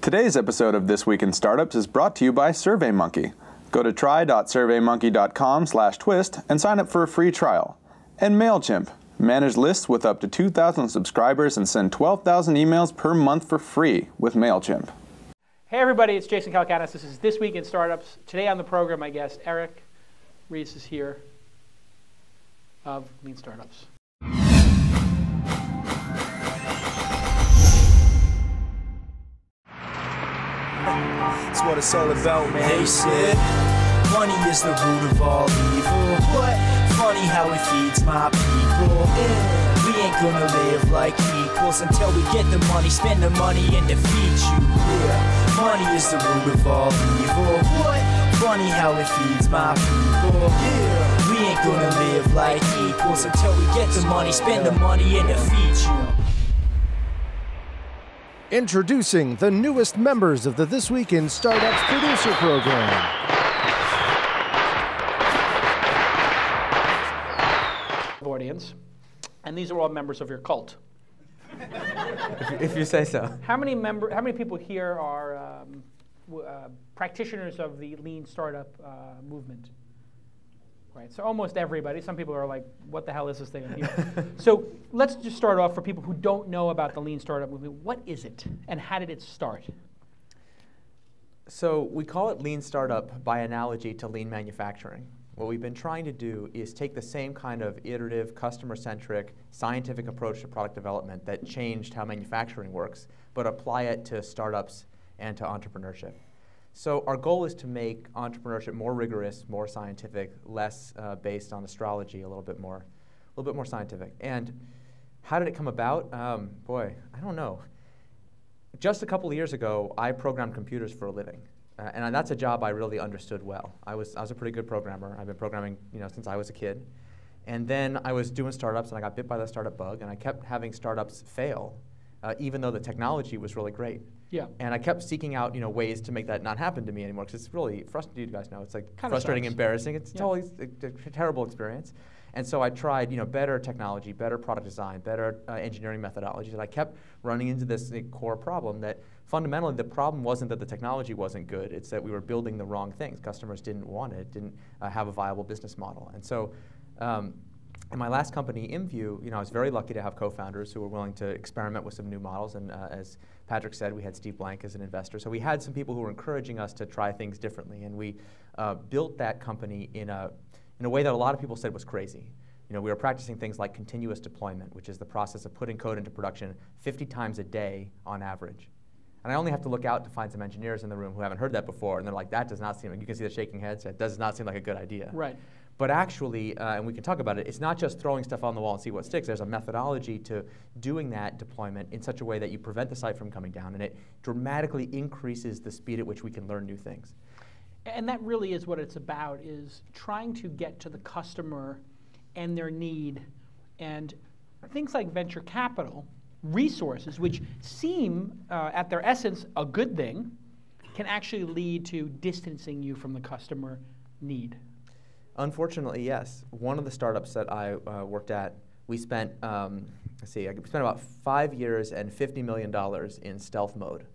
Today's episode of This Week in Startups is brought to you by SurveyMonkey. Go to try.surveymonkey.com/twist and sign up for a free trial. And MailChimp. Manage lists with up to 2,000 subscribers and send 12,000 emails per month for free with MailChimp. Hey everybody, it's Jason Calacanis. This is This Week in Startups. Today on the program, my guest, Eric Ries, is here of Lean Startups. That's what it's all about, man. They said money is the root of all evil. What? Funny how it feeds my people. Yeah. We ain't gonna live like equals until we get the money, spend the money, and defeat you. Yeah. Money is the root of all evil. What? Funny how it feeds my people. Yeah. We ain't gonna live like equals until we get the money, spend the money, and defeat you. Introducing the newest members of the This Week in Startups producer program. Audience, and these are all members of your cult. If you say so. How many people here are practitioners of the Lean Startup movement? Right, so almost everybody. Some people are like, what the hell is this thing in here? So let's just start off for people who don't know about the Lean Startup movement. What is it, and how did it start? So we call it Lean Startup by analogy to lean manufacturing. What we've been trying to do is take the same kind of iterative, customer-centric, scientific approach to product development that changed how manufacturing works, but apply it to startups and to entrepreneurship. So our goal is to make entrepreneurship more rigorous, more scientific, less based on astrology, a little bit more scientific. And how did it come about? Boy, I don't know. Just a couple of years ago, I programmed computers for a living. And that's a job I really understood well. I was a pretty good programmer. I've been programming since I was a kid. And then I was doing startups, and I got bit by the startup bug, and I kept having startups fail, even though the technology was really great. Yeah. And I kept seeking out ways to make that not happen to me anymore, because it's really frustrating. You guys know it's like frustrating, embarrassing. It's totally a terrible experience. And so I tried better technology, better product design, better engineering methodologies, and I kept running into this core problem that fundamentally the problem wasn't that the technology wasn't good, it's that we were building the wrong things. Customers didn't want it, didn't have a viable business model. And so in my last company, InView, I was very lucky to have co-founders who were willing to experiment with some new models, and as Patrick said, we had Steve Blank as an investor. So we had some people who were encouraging us to try things differently, and we built that company in a way that a lot of people said was crazy. We were practicing things like continuous deployment, which is the process of putting code into production 50 times a day on average. And I only have to look out to find some engineers in the room who haven't heard that before, and they're like, that does not seem like, you can see the shaking heads, that does not seem like a good idea. Right. But actually, and we can talk about it, it's not just throwing stuff on the wall and see what sticks. There's a methodology to doing that deployment in such a way that you prevent the site from coming down, and it dramatically increases the speed at which we can learn new things. And that really is what it's about, is trying to get to the customer and their need. And things like venture capital, resources, which seem at their essence a good thing, can actually lead to distancing you from the customer need. Unfortunately, yes. One of the startups that I worked at, we spent, we spent about 5 years and $50 million in stealth mode.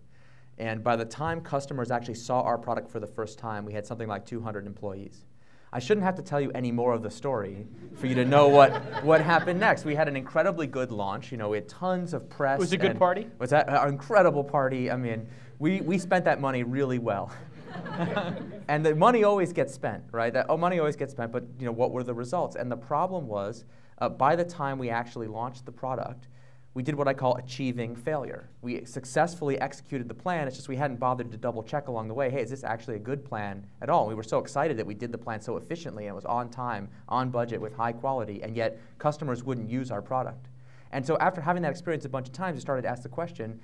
And by the time customers actually saw our product for the first time, we had something like 200 employees. I shouldn't have to tell you any more of the story for you to know what happened next. We had an incredibly good launch. We had tons of press. Was it a good party? Was that an incredible party? I mean, we spent that money really well. And the money always gets spent, right? Money always gets spent, but what were the results? And the problem was, by the time we actually launched the product, we did what I call achieving failure. We successfully executed the plan, it's just we hadn't bothered to double check along the way, hey, is this actually a good plan at all? And we were so excited that we did the plan so efficiently and it was on time, on budget, with high quality, and yet customers wouldn't use our product. And so after having that experience a bunch of times, we started to ask the question,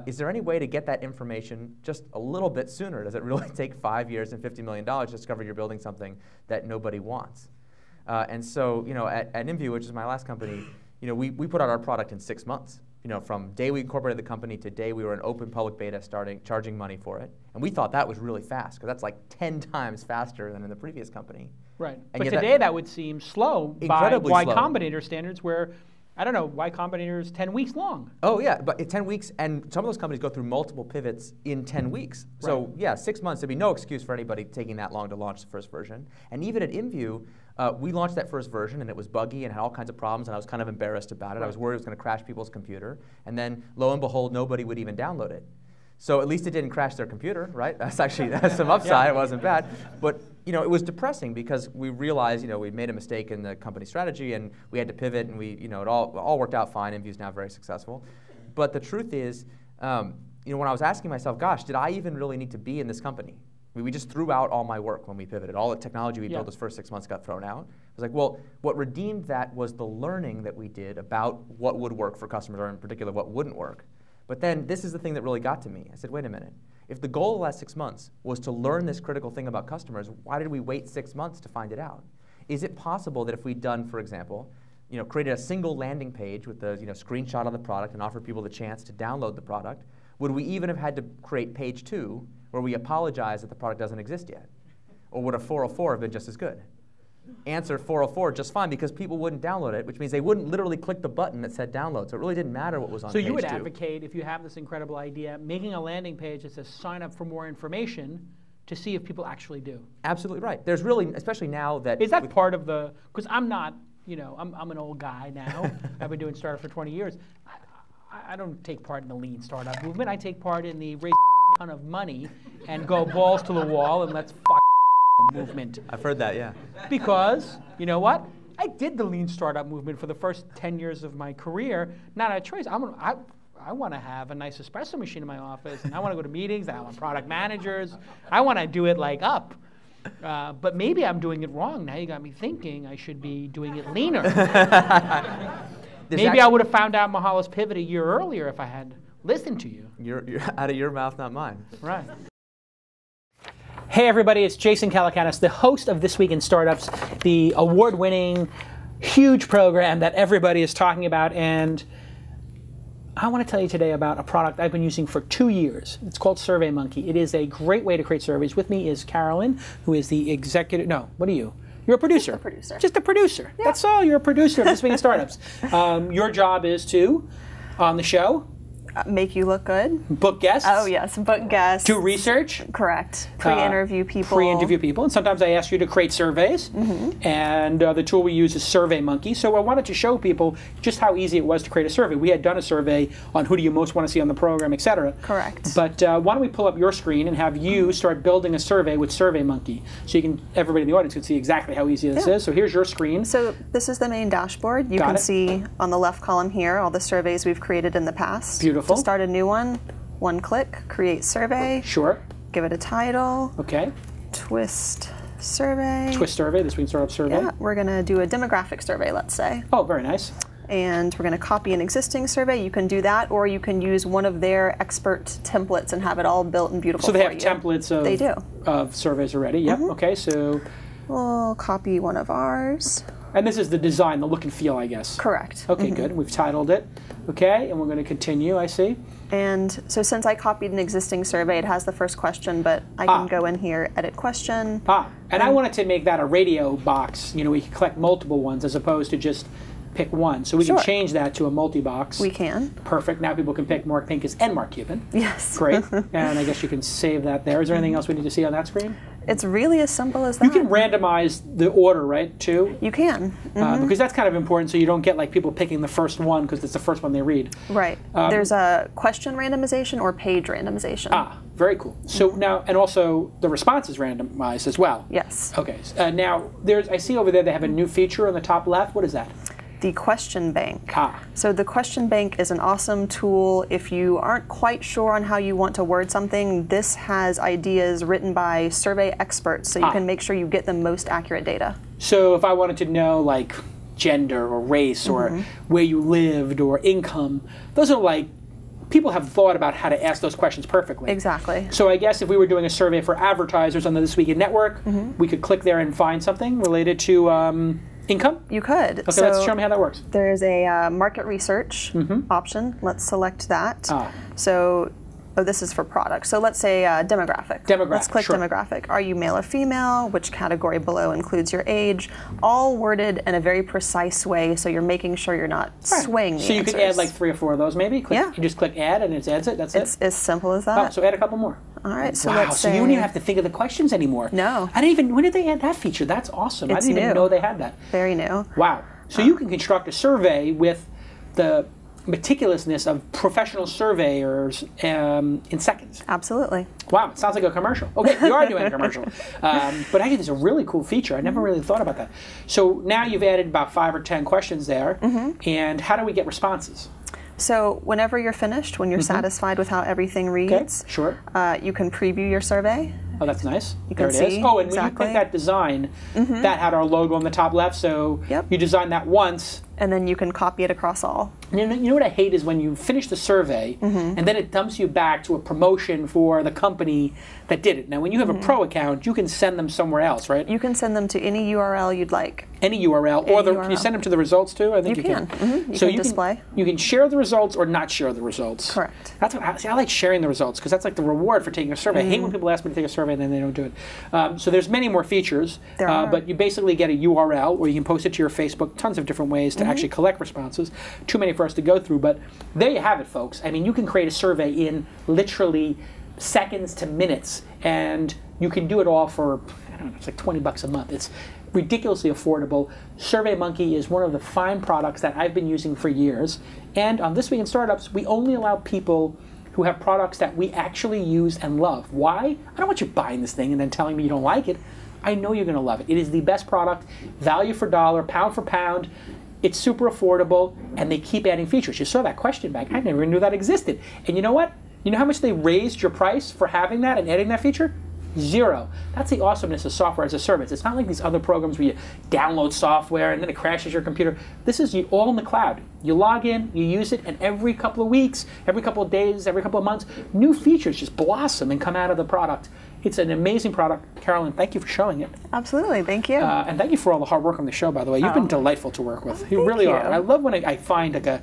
is there any way to get that information just a little bit sooner? Does it really take 5 years and $50 million to discover you're building something that nobody wants? And so at InView, which is my last company, we put out our product in 6 months. From day we incorporated the company to day we were in open public beta starting charging money for it. And we thought that was really fast, because that's like 10 times faster than in the previous company. Right. And but today that would seem slow by Y Combinator standards, where I don't know, Y Combinator is 10 weeks long. Oh yeah, but 10 weeks, and some of those companies go through multiple pivots in 10 weeks. So yeah, 6 months, there'd be no excuse for anybody taking that long to launch the first version. And even at InView, we launched that first version and it was buggy and had all kinds of problems and I was kind of embarrassed about it. I was worried it was going to crash people's computer. And then lo and behold, nobody would even download it. So at least it didn't crash their computer, right? That's actually some upside. It wasn't bad. But it was depressing because we realized we'd made a mistake in the company strategy and we had to pivot and it all worked out fine. InView's now very successful. But the truth is, when I was asking myself, gosh, did I even really need to be in this company? We just threw out all my work when we pivoted. All the technology we built those first 6 months got thrown out. I was like, well, what redeemed that was the learning that we did about what would work for customers, or in particular, what wouldn't work. But then this is the thing that really got to me. I said, wait a minute. If the goal of the last 6 months was to learn this critical thing about customers, why did we wait 6 months to find it out? Is it possible that if we'd done, for example, created a single landing page with the screenshot of the product and offered people the chance to download the product, would we even have had to create page 2 where we apologize that the product doesn't exist yet? Or would a 404 have been just as good? Answer 404 just fine because people wouldn't download it, which means they wouldn't literally click the button that said download. So it really didn't matter what was on page 2. So you would advocate, if you have this incredible idea, making a landing page that says sign up for more information to see if people actually do. Absolutely right. There's really, especially now that... Is that part of the, because I'm not, I'm an old guy now. I've been doing startup for 20 years. I don't take part in the lean startup movement. I take part in the raise a ton of money and go balls to the wall and let's movement. I've heard that, yeah. Because, you know what? I did the lean startup movement for the first 10 years of my career, not a choice. I want to have a nice espresso machine in my office, and I want to go to meetings, I want product managers. I want to do it like up. But maybe I'm doing it wrong. Now you got me thinking I should be doing it leaner. Maybe I would have found out Mahalo's pivot a year earlier if I had listened to you. You're out of your mouth, not mine. Right. Hey everybody, it's Jason Calacanis, the host of This Week in Startups, the award-winning, huge program that everybody is talking about, and I want to tell you today about a product I've been using for 2 years. It's called SurveyMonkey. It is a great way to create surveys. With me is Carolyn, who is the executive, no, what are you? You're a producer. Just a producer. Just a producer. Yeah. That's all, you're a producer of This Week in Startups. Your job is to, on the show, make you look good. Book guests. Oh yes, book guests. Do research. Correct. Pre-interview people. Pre-interview people. And sometimes I ask you to create surveys. And the tool we use is SurveyMonkey. So I wanted to show people just how easy it was to create a survey. We had done a survey on who do you most want to see on the program, et cetera. Correct. But why don't we pull up your screen and have you start building a survey with SurveyMonkey. So you can, everybody in the audience can see exactly how easy this is. So here's your screen. So this is the main dashboard. You can see on the left column here all the surveys we've created in the past. Beautiful. To start a new one click, create survey. Sure. Give it a title. Okay. TWiST survey. TWiST survey, This Week in Startup survey. Yeah, we're going to do a demographic survey, let's say. Oh, very nice. And we're going to copy an existing survey. You can do that, or you can use one of their expert templates and have it all built and beautiful. So they have templates of surveys already. Yep. Okay. So we'll copy one of ours. And this is the design, the look and feel, I guess. Correct. Okay, good. We've titled it. Okay, and we're going to continue, I see. And so since I copied an existing survey, it has the first question, but I can go in here, edit question. And I wanted to make that a radio box. We can collect multiple ones as opposed to just pick one. So we can change that to a multi-box. We can. Perfect. Now people can pick Mark Pincus and Mark Cuban. Yes. Great. And I guess you can save that there. Is there anything else we need to see on that screen? It's really as simple as that. You can randomize the order, right, too? You can. Because that's kind of important so you don't get like people picking the first one because it's the first one they read. Right. There's a question randomization or page randomization. Very cool. So now, and also the response is randomized as well. Yes. Okay. Now, I see over there they have a new feature on the top left. What is that? The question bank. So the question bank is an awesome tool if you aren't quite sure on how you want to word something. This has ideas written by survey experts, so you can make sure you get the most accurate data. So if I wanted to know like gender or race or where you lived or income, those are like, people have thought about how to ask those questions perfectly. Exactly. So I guess if we were doing a survey for advertisers on the This Week in Network, we could click there and find something related to income? You could. Okay, let's show me how that works. There's a market research option. Let's select that. So Oh, this is for products. So let's say demographic. Let's click demographic. Are you male or female? Which category below includes your age? All worded in a very precise way, so you're making sure you're not swaying the So you answers. could add like 3 or 4 of those maybe? You just click add and it adds it, that's it's it? as simple as that. Oh, so add a couple more. All right, so wow, let's so say... you don't even have to think of the questions anymore. No. When did they add that feature? That's awesome. It's I didn't even know they had that. Very new. Wow. So you can construct a survey with the meticulousness of professional surveyors in seconds. Absolutely. Wow, it sounds like a commercial. Okay, you are doing a commercial. But actually, it's a really cool feature. I never really thought about that. So now you've added about 5 or 10 questions there. And how do we get responses? So whenever you're finished, when you're satisfied with how everything reads, you can preview your survey. Oh, that's nice. You there can it is. see Oh, and exactly. when you pick that design, that had our logo on the top left, so you designed that once. And then you can copy it across all. You know what I hate is when you finish the survey, and then it dumps you back to a promotion for the company that did it. Now, when you have a pro account, you can send them somewhere else, right? You can send them to any URL you'd like. Any URL, can you send them to the results too? I think you can. You so can display. You can share the results or not share the results. Correct. That's what I like sharing the results because that's like the reward for taking a survey. I hate when people ask me to take a survey and then they don't do it. So there's many more features, but you basically get a URL or you can post it to your Facebook. Tons of different ways to actually collect responses. Too many for us to go through, but there you have it, folks. I mean, you can create a survey in literally seconds to minutes, and you can do it all for, I don't know, it's like $20 a month. It's ridiculously affordable. SurveyMonkey is one of the fine products that I've been using for years. And on This Week in Startups, we only allow people who have products that we actually use and love. Why? I don't want you buying this thing and then telling me you don't like it. I know you're going to love it. It is the best product, value for dollar, pound for pound. It's super affordable, and they keep adding features. You saw that question back. I never knew that existed. And you know what? You know how much they raised your price for having that and adding that feature? 0. That's the awesomeness of software as a service. It's not like these other programs where you download software and then it crashes your computer. This is all in the cloud. You log in, you use it, and every couple of weeks, every couple of days, every couple of months, new features just blossom and come out of the product. It's an amazing product. Carolyn, thank you for showing it. Absolutely, thank you. And thank you for all the hard work on the show, by the way. You've been delightful to work with. You really are. I love when I find like a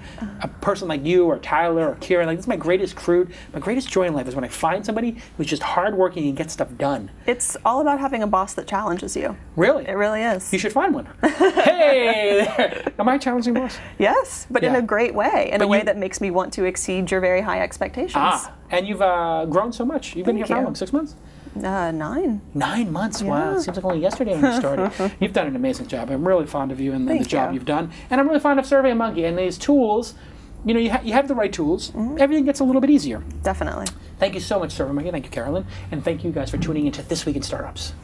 person like you or Tyler or Kieran. Like, this is my greatest crude, my greatest joy in life is when I find somebody who's just hardworking and gets stuff done. It's all about having a boss that challenges you. Really? It really is. You should find one. Hey there. Am I a challenging boss? Yes, but in a great way, in a way that makes me want to exceed your very high expectations. And you've grown so much. You've been here for how long? 6 months? 9. 9 months, wow. It seems like only yesterday when you started. You've done an amazing job. I'm really fond of you and the job you've done. And I'm really fond of SurveyMonkey and these tools. You know, you have the right tools. Everything gets a little bit easier. Definitely. Thank you so much, SurveyMonkey. Thank you, Carolyn. And thank you guys for tuning into This Week in Startups.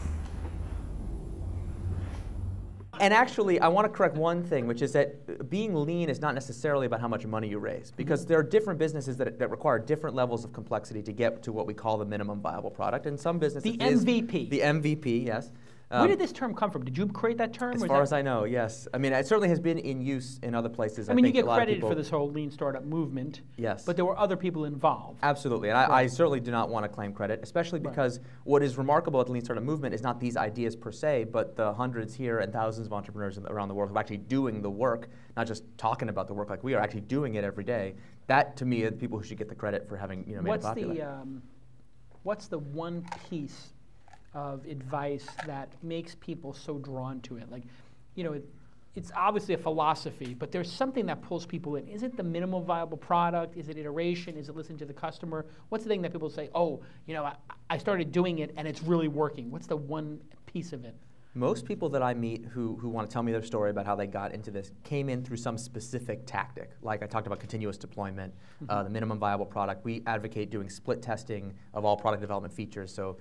And actually, I want to correct one thing, which is that being lean is not necessarily about how much money you raise, because there are different businesses that require different levels of complexity to get to what we call the minimum viable product. And some businesses The MVP. The MVP, yes. Where did this term come from? Did you create that term? As far as I know, yes. I mean, it certainly has been in use in other places. I mean, you get credited for this whole lean startup movement. Yes. But there were other people involved. Absolutely, and I certainly do not want to claim credit, especially because what is remarkable about the lean startup movement is not these ideas per se, but the hundreds here and thousands of entrepreneurs around the world who are actually doing the work, not just talking about the work like we are, actually doing it every day. That, to me, are the people who should get the credit for having made it popular. What's the one piece of advice that makes people so drawn to it? Like, you know, it's obviously a philosophy, but there's something that pulls people in. Is it the minimal viable product? Is it iteration? Is it listening to the customer? What's the thing that people say, oh, you know, I started doing it and it's really working? What's the one piece of it? Most people that I meet who want to tell me their story about how they got into this came in through some specific tactic. Like I talked about continuous deployment, the minimum viable product. We advocate doing split testing of all product development features. So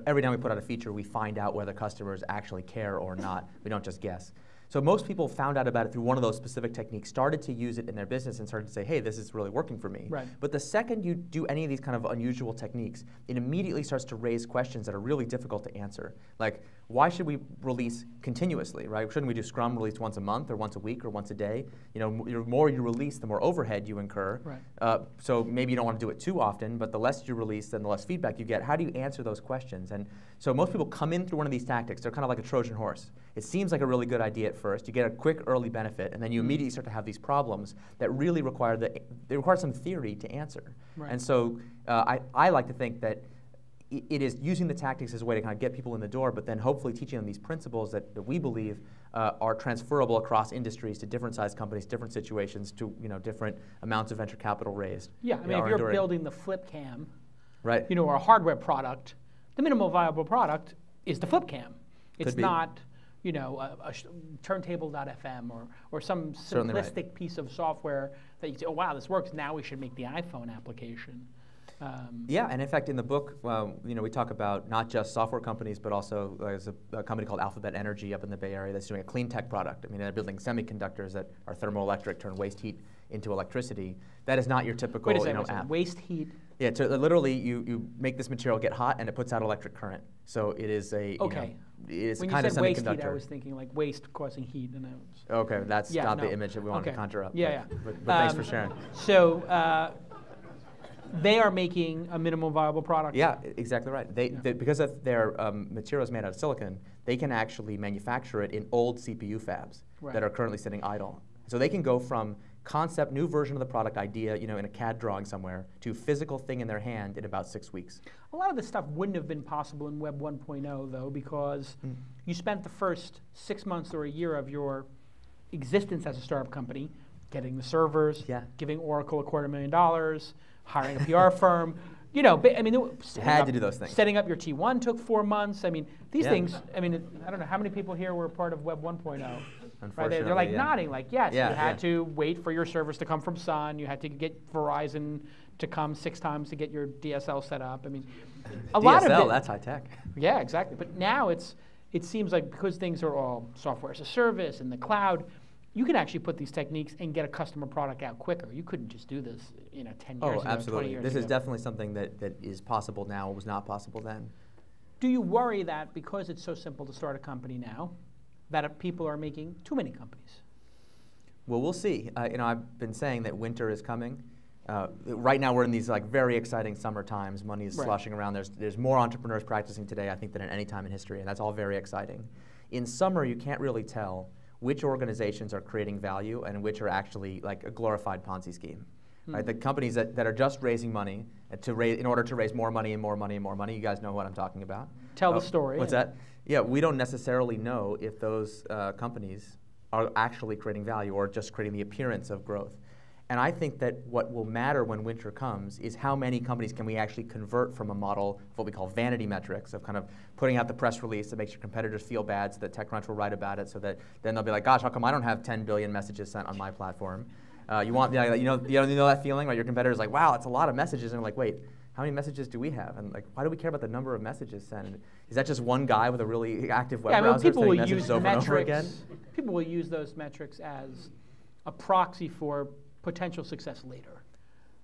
every time we put out a feature, we find out whether customers actually care or not. We don't just guess. So most people found out about it through one of those specific techniques, started to use it in their business and started to say, hey, this is really working for me. Right. But the second you do any of these kind of unusual techniques, it immediately starts to raise questions that are really difficult to answer. Like, why should we release continuously, right? Shouldn't we do Scrum release once a month or once a week or once a day? You know, the more you release, the more overhead you incur. Right. So maybe you don't want to do it too often, but the less you release, then the less feedback you get. How do you answer those questions? And so most people come in through one of these tactics. They're kind of like a Trojan horse. It seems like a really good idea at first. You get a quick early benefit, and then you immediately start to have these problems that really require they require some theory to answer. Right. And so I like to think that it is using the tactics as a way to kind of get people in the door, but then hopefully teaching them these principles that we believe are transferable across industries to different sized companies, different situations, to different amounts of venture capital raised. Yeah, I mean, if you're building the flip cam, right? Or a hardware product, the minimal viable product is the flip cam. It's not, a turntable.fm or some simplistic piece of software that you say, oh wow, this works. Now we should make the iPhone application. Yeah, and in fact, in the book, we talk about not just software companies, but also there's a company called Alphabet Energy up in the Bay Area that's doing a clean tech product. I mean, they're building semiconductors that are thermoelectric, turn waste heat into electricity. That is not your typical app. Waste heat? Yeah, literally you make this material get hot and it puts out electric current. So it is a it's when kind you of said waste semiconductor. Heat, I was thinking like waste causing heat, and okay, that's not the image that we wanted to conjure up. Yeah, but thanks for sharing. So. They are making a minimum viable product. Yeah, exactly right. They because of their materials made out of silicon, they can actually manufacture it in old CPU fabs that are currently sitting idle. So they can go from concept, new version of the product idea, in a CAD drawing somewhere, to physical thing in their hand in about 6 weeks. A lot of this stuff wouldn't have been possible in Web 1.0, though, because you spent the first 6 months or a year of your existence as a startup company getting the servers, giving Oracle $250,000, hiring a PR firm, I mean, had to do those things. Setting up your T1 took 4 months. I mean, these things. I mean, I don't know how many people here were part of Web 1.0. Right? They're like nodding, like yes. You had to wait for your servers to come from Sun. You had to get Verizon to come 6 times to get your DSL set up. I mean, a lot of it. That's high tech. Yeah, exactly. But now it seems like because things are all software as a service in the cloud, you can actually put these techniques and get a customer product out quicker. You couldn't just do this 10 years ago, absolutely. 20 years This ago. is definitely something that is possible now, was not possible then. Do you worry that because it's so simple to start a company now, that people are making too many companies? Well, we'll see. I've been saying that winter is coming. Right now we're in these very exciting summer times. Money is sloshing around. There's more entrepreneurs practicing today, I think, than at any time in history, and that's all very exciting. In summer, you can't really tell which organizations are creating value and which are actually like a glorified Ponzi scheme. Right? The companies that are just raising money in order to raise more money and more money and more money. You guys know what I'm talking about. Tell the story. What's that? Yeah, we don't necessarily know if those companies are actually creating value or just creating the appearance of growth. And I think that what will matter when winter comes is how many companies can we actually convert from a model of what we call vanity metrics, of kind of putting out the press release that makes your competitors feel bad so that TechCrunch will write about it, so that then they'll be like, gosh, how come I don't have 10 billion messages sent on my platform? You know that feeling, right? Your competitor's like, wow, it's a lot of messages. And they're like, wait, how many messages do we have? And like, why do we care about the number of messages sent? Is that just one guy with a really active web browser sending messages over and over again? People will use those metrics as a proxy for potential success later.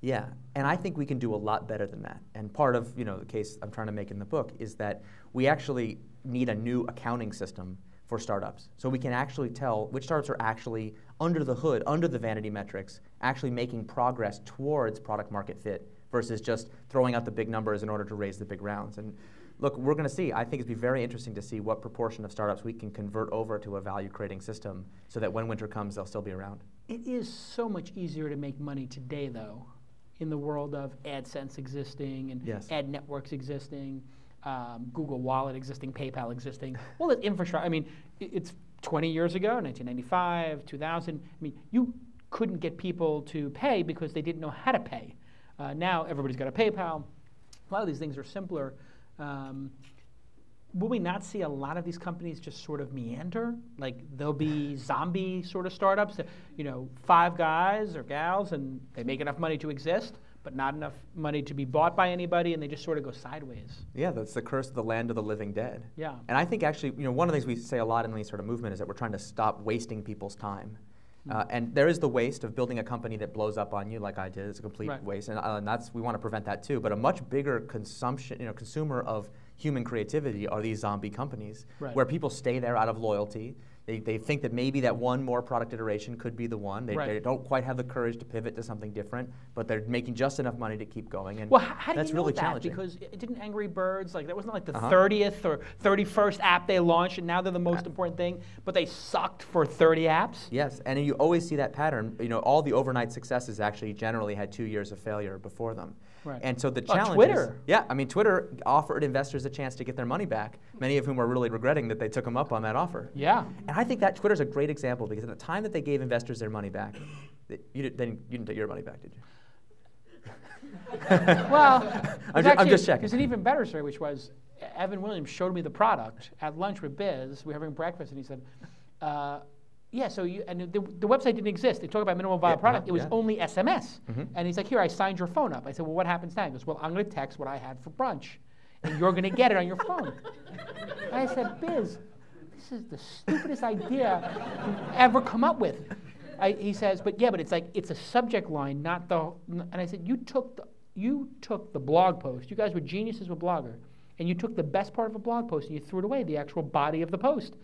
Yeah, and I think we can do a lot better than that. And part of the case I'm trying to make in the book is that we actually need a new accounting system for startups. So we can actually tell which startups are actually under the hood, under the vanity metrics, actually making progress towards product market fit versus just throwing out the big numbers in order to raise the big rounds. And look, we're going to see. I think it'd be very interesting to see what proportion of startups we can convert over to a value-creating system so that when winter comes, they'll still be around. It is so much easier to make money today, though, in the world of AdSense existing and ad networks existing, Google Wallet existing, PayPal existing. Well, the infrastructure. I mean, it's 20 years ago, 1995, 2000. I mean, you couldn't get people to pay because they didn't know how to pay. Now everybody's got a PayPal. A lot of these things are simpler. Will we not see a lot of these companies just sort of meander? Like there'll be zombie sort of startups, 5 guys or gals, and they make enough money to exist, but not enough money to be bought by anybody, and they just sort of go sideways. Yeah, that's the curse of the land of the living dead. Yeah. And I think actually, one of the things we say a lot in the sort of movement is that we're trying to stop wasting people's time. And there is the waste of building a company that blows up on you, like I did. It's a complete waste, and we want to prevent that too. But a much bigger consumer of human creativity are these zombie companies, Right. where people stay there out of loyalty. They think that maybe that one more product iteration could be the one. They don't quite have the courage to pivot to something different, but they're making just enough money to keep going. And well, how do that's you know really that? challenging. Because it didn't Angry Birds, like that wasn't like the 30th or 31st app they launched, and now they're the most important thing, but they sucked for 30 apps? Yes, and you always see that pattern. You know, all the overnight successes actually generally had 2 years of failure before them. Right. And so the challenge Twitter. is, yeah, I mean, Twitter offered investors a chance to get their money back, many of whom are really regretting that they took them up on that offer. Yeah. And I think that Twitter's a great example, because at the time that they gave investors their money back, you didn't take your money back, did you? Well, I'm just checking. There's an even better story, which was Evan Williams showed me the product at lunch with Biz. We were having breakfast, and he said, yeah, so and the website didn't exist. They talked about minimum viable product. It was only SMS. And he's like, here, I signed your phone up. I said, well, what happens now? He goes, well, I'm going to text what I had for brunch, and you're going to get it on your phone. And I said, Biz, this is the stupidest idea you've ever come up with. He says, but it's like, it's a subject line, not the, and I said, you took the blog post. You guys were geniuses with Blogger, and you took the best part of a blog post and you threw it away, the actual body of the post.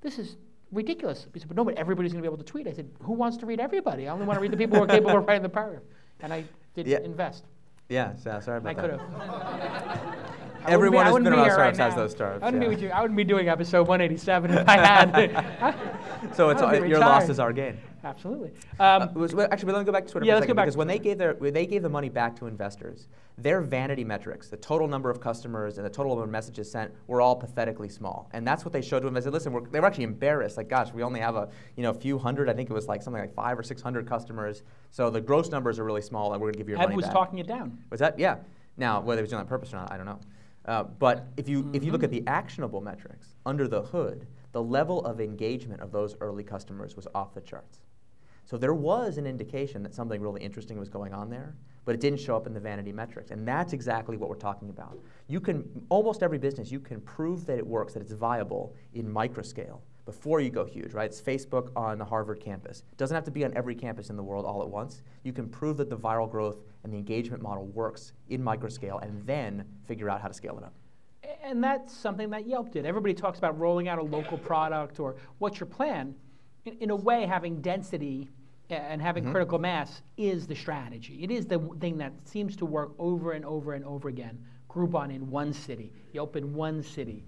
This is ridiculous. He said, but no, but everybody's going to be able to tweet. I said, who wants to read everybody? I only want to read the people who are capable of writing the paragraph. And I didn't invest. Yeah, sorry about that. I could have. Everyone who's been around startups has now. those startups. I wouldn't be with you. I wouldn't be doing episode 187 if I had. So it's your loss is our gain. Absolutely. Actually, let me go back to Twitter for a let's second, go back because when they gave the money back to investors, their vanity metrics, the total number of customers and the total number of messages sent, were all pathetically small. And that's what they showed to them. They said, listen, they were actually embarrassed. Like, gosh, we only have a few hundred. I think it was like something like 500 or 600 customers. So the gross numbers are really small, and we're going to give you your money back. Ed was talking it down. Was that? Yeah. Now, whether he was doing that on purpose or not, I don't know. But if you look at the actionable metrics under the hood, the level of engagement of those early customers was off the charts. So there was an indication that something really interesting was going on there, but it didn't show up in the vanity metrics. And that's exactly what we're talking about. Almost every business, you can prove that it works, that it's viable in microscale before you go huge, right? It's Facebook on the Harvard campus. It doesn't have to be on every campus in the world all at once. You can prove that the viral growth and the engagement model works in microscale, and then figure out how to scale it up. And that's something that Yelp did. Everybody talks about rolling out a local product or what's your plan. In a way, having density and having critical mass is the strategy. It is the thing that seems to work over and over and over again. Groupon in one city, Yelp in one city,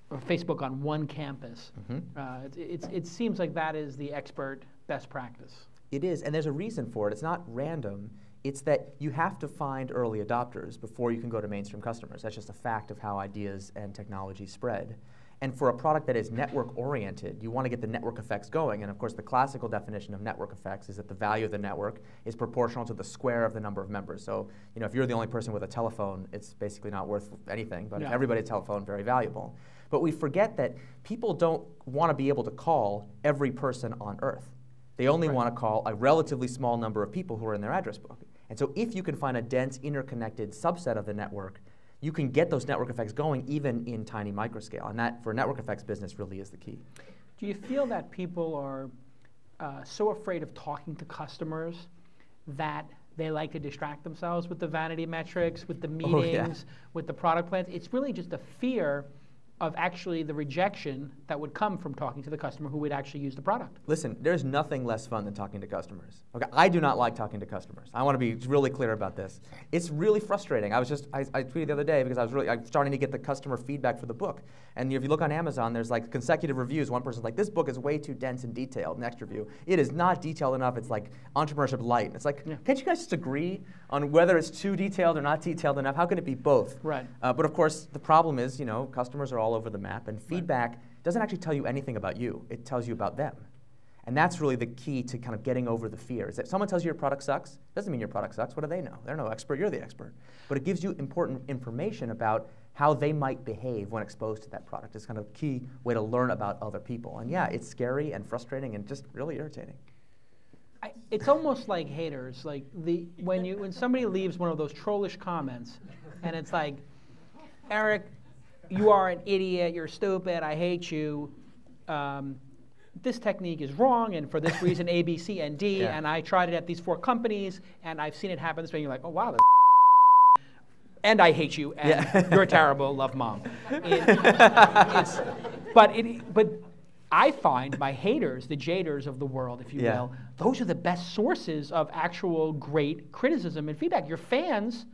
or Facebook on one campus. It seems like that is the expert best practice. It is, and there's a reason for it. It's not random. It's that you have to find early adopters before you can go to mainstream customers. That's just a fact of how ideas and technology spread. And for a product that is network-oriented, you want to get the network effects going. And of course, the classical definition of network effects is that the value of the network is proportional to the square of the number of members. So, if you're the only person with a telephone, it's basically not worth anything. But if everybody has a telephone, very valuable. But we forget that people don't want to be able to call every person on Earth. They only want to call a relatively small number of people who are in their address book. And so if you can find a dense, interconnected subset of the network, you can get those network effects going even in tiny microscale. And that, for a network effects business, really is the key. Do you feel that people are so afraid of talking to customers that they like to distract themselves with the vanity metrics, with the meetings, with the product plans? It's really just a fear of actually the rejection that would come from talking to the customer who would actually use the product. Listen, there's nothing less fun than talking to customers. Okay, I do not like talking to customers. I want to be really clear about this. It's really frustrating. I tweeted the other day because I'm starting to get the customer feedback for the book. And if you look on Amazon, there's like consecutive reviews. One person's like, this book is way too dense and detailed. Next review, it is not detailed enough. It's like entrepreneurship light. It's like, can't you guys just agree on whether it's too detailed or not detailed enough? How can it be both? Right. But of course, the problem is, customers are all over the map, and feedback doesn't actually tell you anything about you. It tells you about them. And that's really the key to kind of getting over the fear. Is that someone tells you your product sucks, doesn't mean your product sucks. What do they know? They're no expert, you're the expert. But it gives you important information about how they might behave when exposed to that product. It's kind of a key way to learn about other people. And yeah, it's scary and frustrating and just really irritating. It's almost like haters. Like when somebody leaves one of those trollish comments, and it's like, Eric, you are an idiot, you're stupid, I hate you. This technique is wrong, and for this reason, A, B, C, and D, and I tried it at these 4 companies, and I've seen it happen this way, and you're like, oh, wow, that's and I hate you, and you're terrible, love mom. But I find my haters, the jaders of the world, if you will, those are the best sources of actual great criticism and feedback. Your fans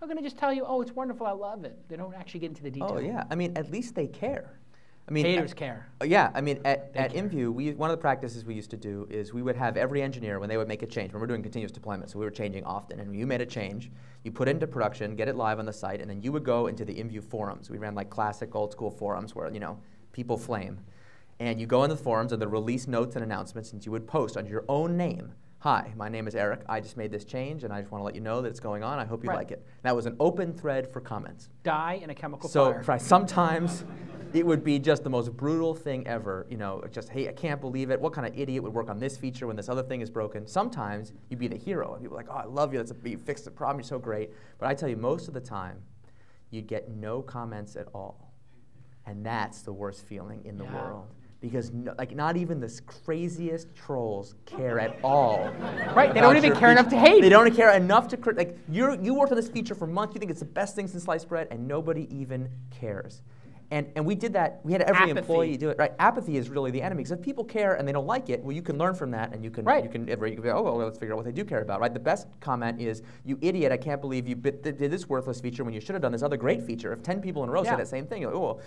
are going to just tell you, oh, it's wonderful, I love it. They don't actually get into the detail. Oh yeah, I mean, at least they care. I mean, haters care. Yeah, I mean, at InView, one of the practices we used to do is we would have every engineer, when they would make a change, when we're doing continuous deployment, so we were changing often, and when you made a change, you put it into production, get it live on the site, and then you would go into the InView forums. We ran like classic old school forums where, you know, people flame. And you go in the forums and the release notes and announcements, and you would post under your own name. Hi, my name is Eric. I just made this change, and I just want to let you know that it's going on. I hope you like it. That was an open thread for comments. Die in a chemical fire. So sometimes it would be just the most brutal thing ever. You know, just, hey, I can't believe it. What kind of idiot would work on this feature when this other thing is broken? Sometimes you'd be the hero, and people are like, oh, I love you. You fixed the problem. You're so great. But I tell you, most of the time, you'd get no comments at all. And that's the worst feeling in the world. Because not even the craziest trolls care at all. Right, they don't even care enough to hate. They don't care enough to like you worked on this feature for months. You think it's the best thing since sliced bread, and nobody even cares. And we did that. We had every employee do it. Right, apathy is really the enemy. Because if people care and they don't like it, well, you can learn from that, and you can go, oh, well, let's figure out what they do care about. Right, the best comment is, you idiot! I can't believe you did this worthless feature when you should have done this other great feature. If 10 people in a row say that same thing, you're like, oh. Well,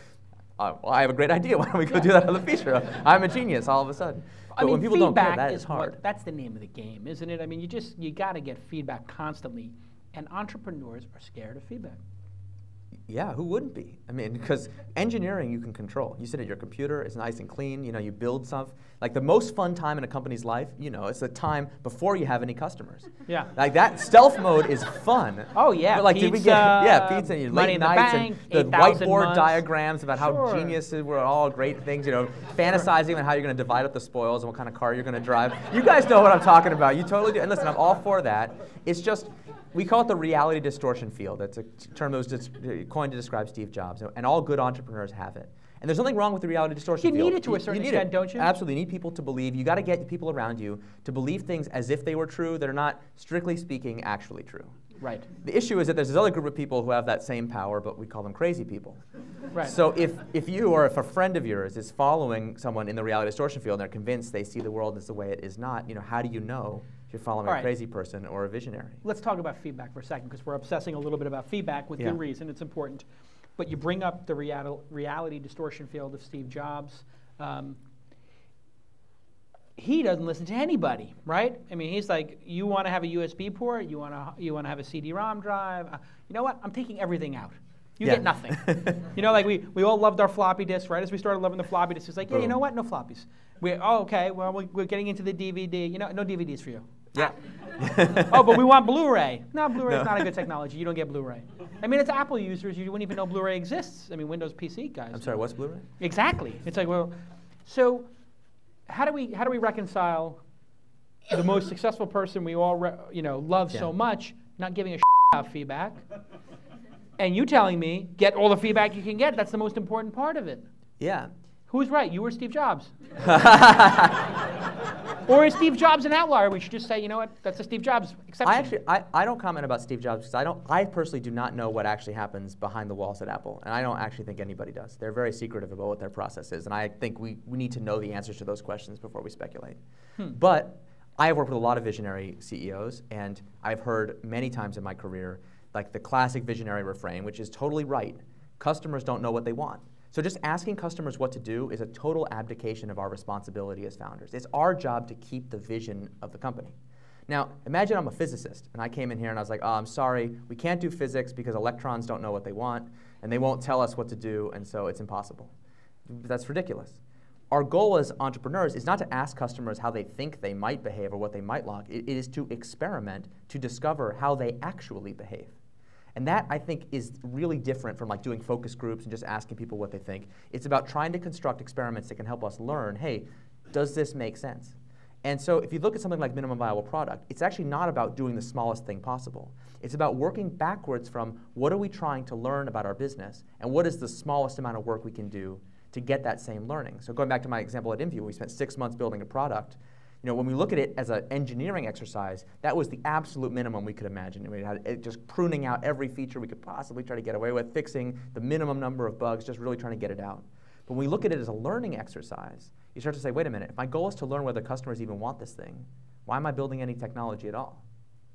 well, I have a great idea. Why don't we go do that on the feature? I'm a genius all of a sudden. But when people don't care, that is hard. That's the name of the game, isn't it? I mean, you got to get feedback constantly, and entrepreneurs are scared of feedback. Yeah, who wouldn't be? I mean, because engineering you can control. You sit at your computer, it's nice and clean, you know, you build stuff. Like the most fun time in a company's life, you know, it's the time before you have any customers. Yeah. Like that stealth mode is fun. Oh yeah, but like, pizza, pizza and your money late in the nights bank, and the 8,000 whiteboard months. diagrams about how geniuses were all great things, you know, fantasizing about how you're going to divide up the spoils and what kind of car you're going to drive. You guys know what I'm talking about. You totally do. And listen, I'm all for that. It's just, we call it the reality distortion field. That's a term that was coined to describe Steve Jobs, and all good entrepreneurs have it. And there's nothing wrong with the reality distortion field. You need it to a certain extent, don't you? Absolutely, you need people to believe. You got to get people around you to believe things as if they were true that are not, strictly speaking, actually true. Right. The issue is that there's this other group of people who have that same power, but we call them crazy people. Right. So if you or if a friend of yours is following someone in the reality distortion field and they're convinced they see the world as the way it is not, you know, how do you know if you're following a crazy person or a visionary? Let's talk about feedback for a second, because we're obsessing a little bit about feedback with good reason. It's important. But you bring up the reality distortion field of Steve Jobs. He doesn't listen to anybody, right? I mean, he's like, you want to have a USB port? You want to have a CD-ROM drive? You know what? I'm taking everything out. You get nothing. You know, like we all loved our floppy disks, right? As we started loving the floppy disks, it's like, yeah, you know what? No floppies. Okay, well, we're getting into the DVD. You know, no DVDs for you. Yeah. Oh, but we want Blu-ray. No, Blu-ray is not a good technology. You don't get Blu-ray. I mean, it's Apple users. You wouldn't even know Blu-ray exists. I mean, Windows PC guys. I'm sorry, what's Blu-ray? Exactly. It's like, well, so how do we reconcile the most successful person we all love so much not giving a about feedback, and you telling me get all the feedback you can get? That's the most important part of it. Yeah. Who's right? You or Steve Jobs? Or is Steve Jobs an outlier? We should just say, you know what, that's a Steve Jobs exception. I don't comment about Steve Jobs because I personally do not know what actually happens behind the walls at Apple, and I don't actually think anybody does. They're very secretive about what their process is, and I think we need to know the answers to those questions before we speculate. But I have worked with a lot of visionary CEOs, and I've heard many times in my career, like the classic visionary refrain, which is totally right. Customers don't know what they want. So just asking customers what to do is a total abdication of our responsibility as founders. It's our job to keep the vision of the company. Now, imagine I'm a physicist, and I came in here and I was like, oh, I'm sorry, we can't do physics because electrons don't know what they want, and they won't tell us what to do, and so it's impossible. That's ridiculous. Our goal as entrepreneurs is not to ask customers how they think they might behave or what they might like. It is to experiment to discover how they actually behave. And that, I think, is really different from like doing focus groups and just asking people what they think. It's about trying to construct experiments that can help us learn, hey, does this make sense? And so if you look at something like minimum viable product, it's actually not about doing the smallest thing possible. It's about working backwards from what are we trying to learn about our business and what is the smallest amount of work we can do to get that same learning. So going back to my example at InView, we spent 6 months building a product. when we look at it as an engineering exercise, that was the absolute minimum we could imagine. We had it just pruning out every feature we could possibly try to get away with, fixing the minimum number of bugs, just really trying to get it out. But when we look at it as a learning exercise, you start to say, wait a minute, if my goal is to learn whether customers even want this thing, why am I building any technology at all?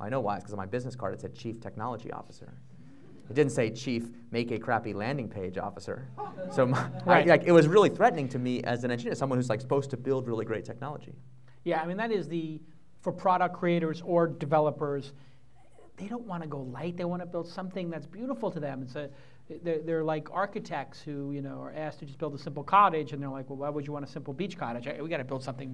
I know why. It's because on my business card it said Chief Technology Officer. It didn't say Chief Make a Crappy Landing Page Officer. So it was really threatening to me as an engineer, someone who's supposed to build really great technology. Yeah, I mean, that is for product creators or developers, they don't want to go light. They want to build something that's beautiful to them. They're like architects who are asked to just build a simple cottage, and they're like, well, why would you want a simple beach cottage? We got to build something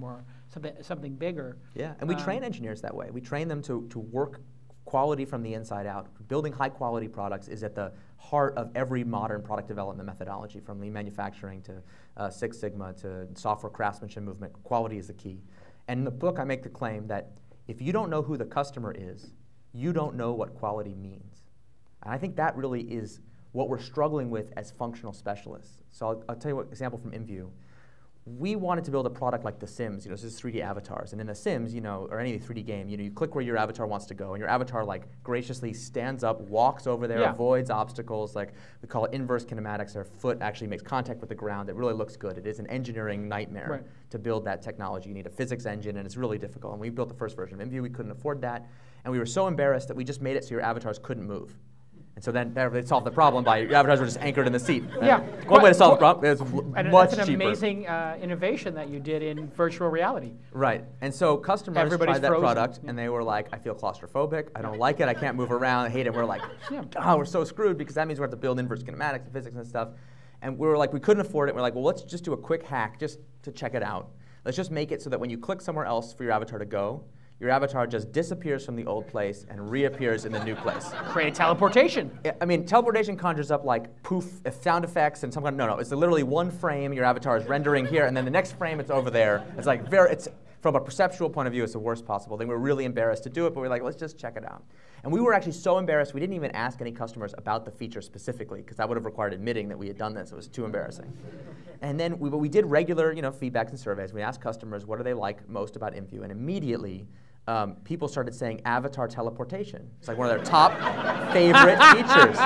something bigger. Yeah, and we train engineers that way. We train them to work quality from the inside out. Building high quality products is at the heart of every modern product development methodology, from lean manufacturing to Six Sigma to software craftsmanship movement. Quality is the key. And in the book, I make the claim that if you don't know who the customer is, you don't know what quality means. And I think that really is what we're struggling with as functional specialists. So I'll tell you an example from InView. We wanted to build a product like The Sims. This is 3D avatars. And in The Sims, or any 3D game, you click where your avatar wants to go, and your avatar graciously stands up, walks over there, avoids obstacles. We call it inverse kinematics. Their foot actually makes contact with the ground. It really looks good. It is an engineering nightmare to build that technology. You need a physics engine, and it's really difficult. And we built the first version of InView. We couldn't afford that. And we were so embarrassed that we just made it so your avatars couldn't move. And so then they solved the problem by your avatars were just anchored in the seat. Yeah. One way to solve the problem is much cheaper. That's an amazing innovation that you did in virtual reality. Right. And so customers tried that product, and they were like, I feel claustrophobic. I don't like it. I can't move around. I hate it. We're like, oh, we're so screwed, because that means we have to build inverse kinematics and physics and stuff. And we were like, we couldn't afford it. We're like, well, let's just do a quick hack just to check it out. Let's just make it so that when you click somewhere else for your avatar to go, your avatar just disappears from the old place and reappears in the new place. Create teleportation. I mean, teleportation conjures up poof, sound effects and some kind of, no, it's literally one frame, your avatar is rendering here, and then the next frame it's over there. It's from a perceptual point of view, it's the worst possible thing. We're really embarrassed to do it, but we're like, let's just check it out. And we were actually so embarrassed, we didn't even ask any customers about the feature specifically, because that would have required admitting that we had done this. It was too embarrassing. And then we did regular feedbacks and surveys. We asked customers, what do they like most about InView? And immediately, people started saying avatar teleportation. It's one of their top favorite features.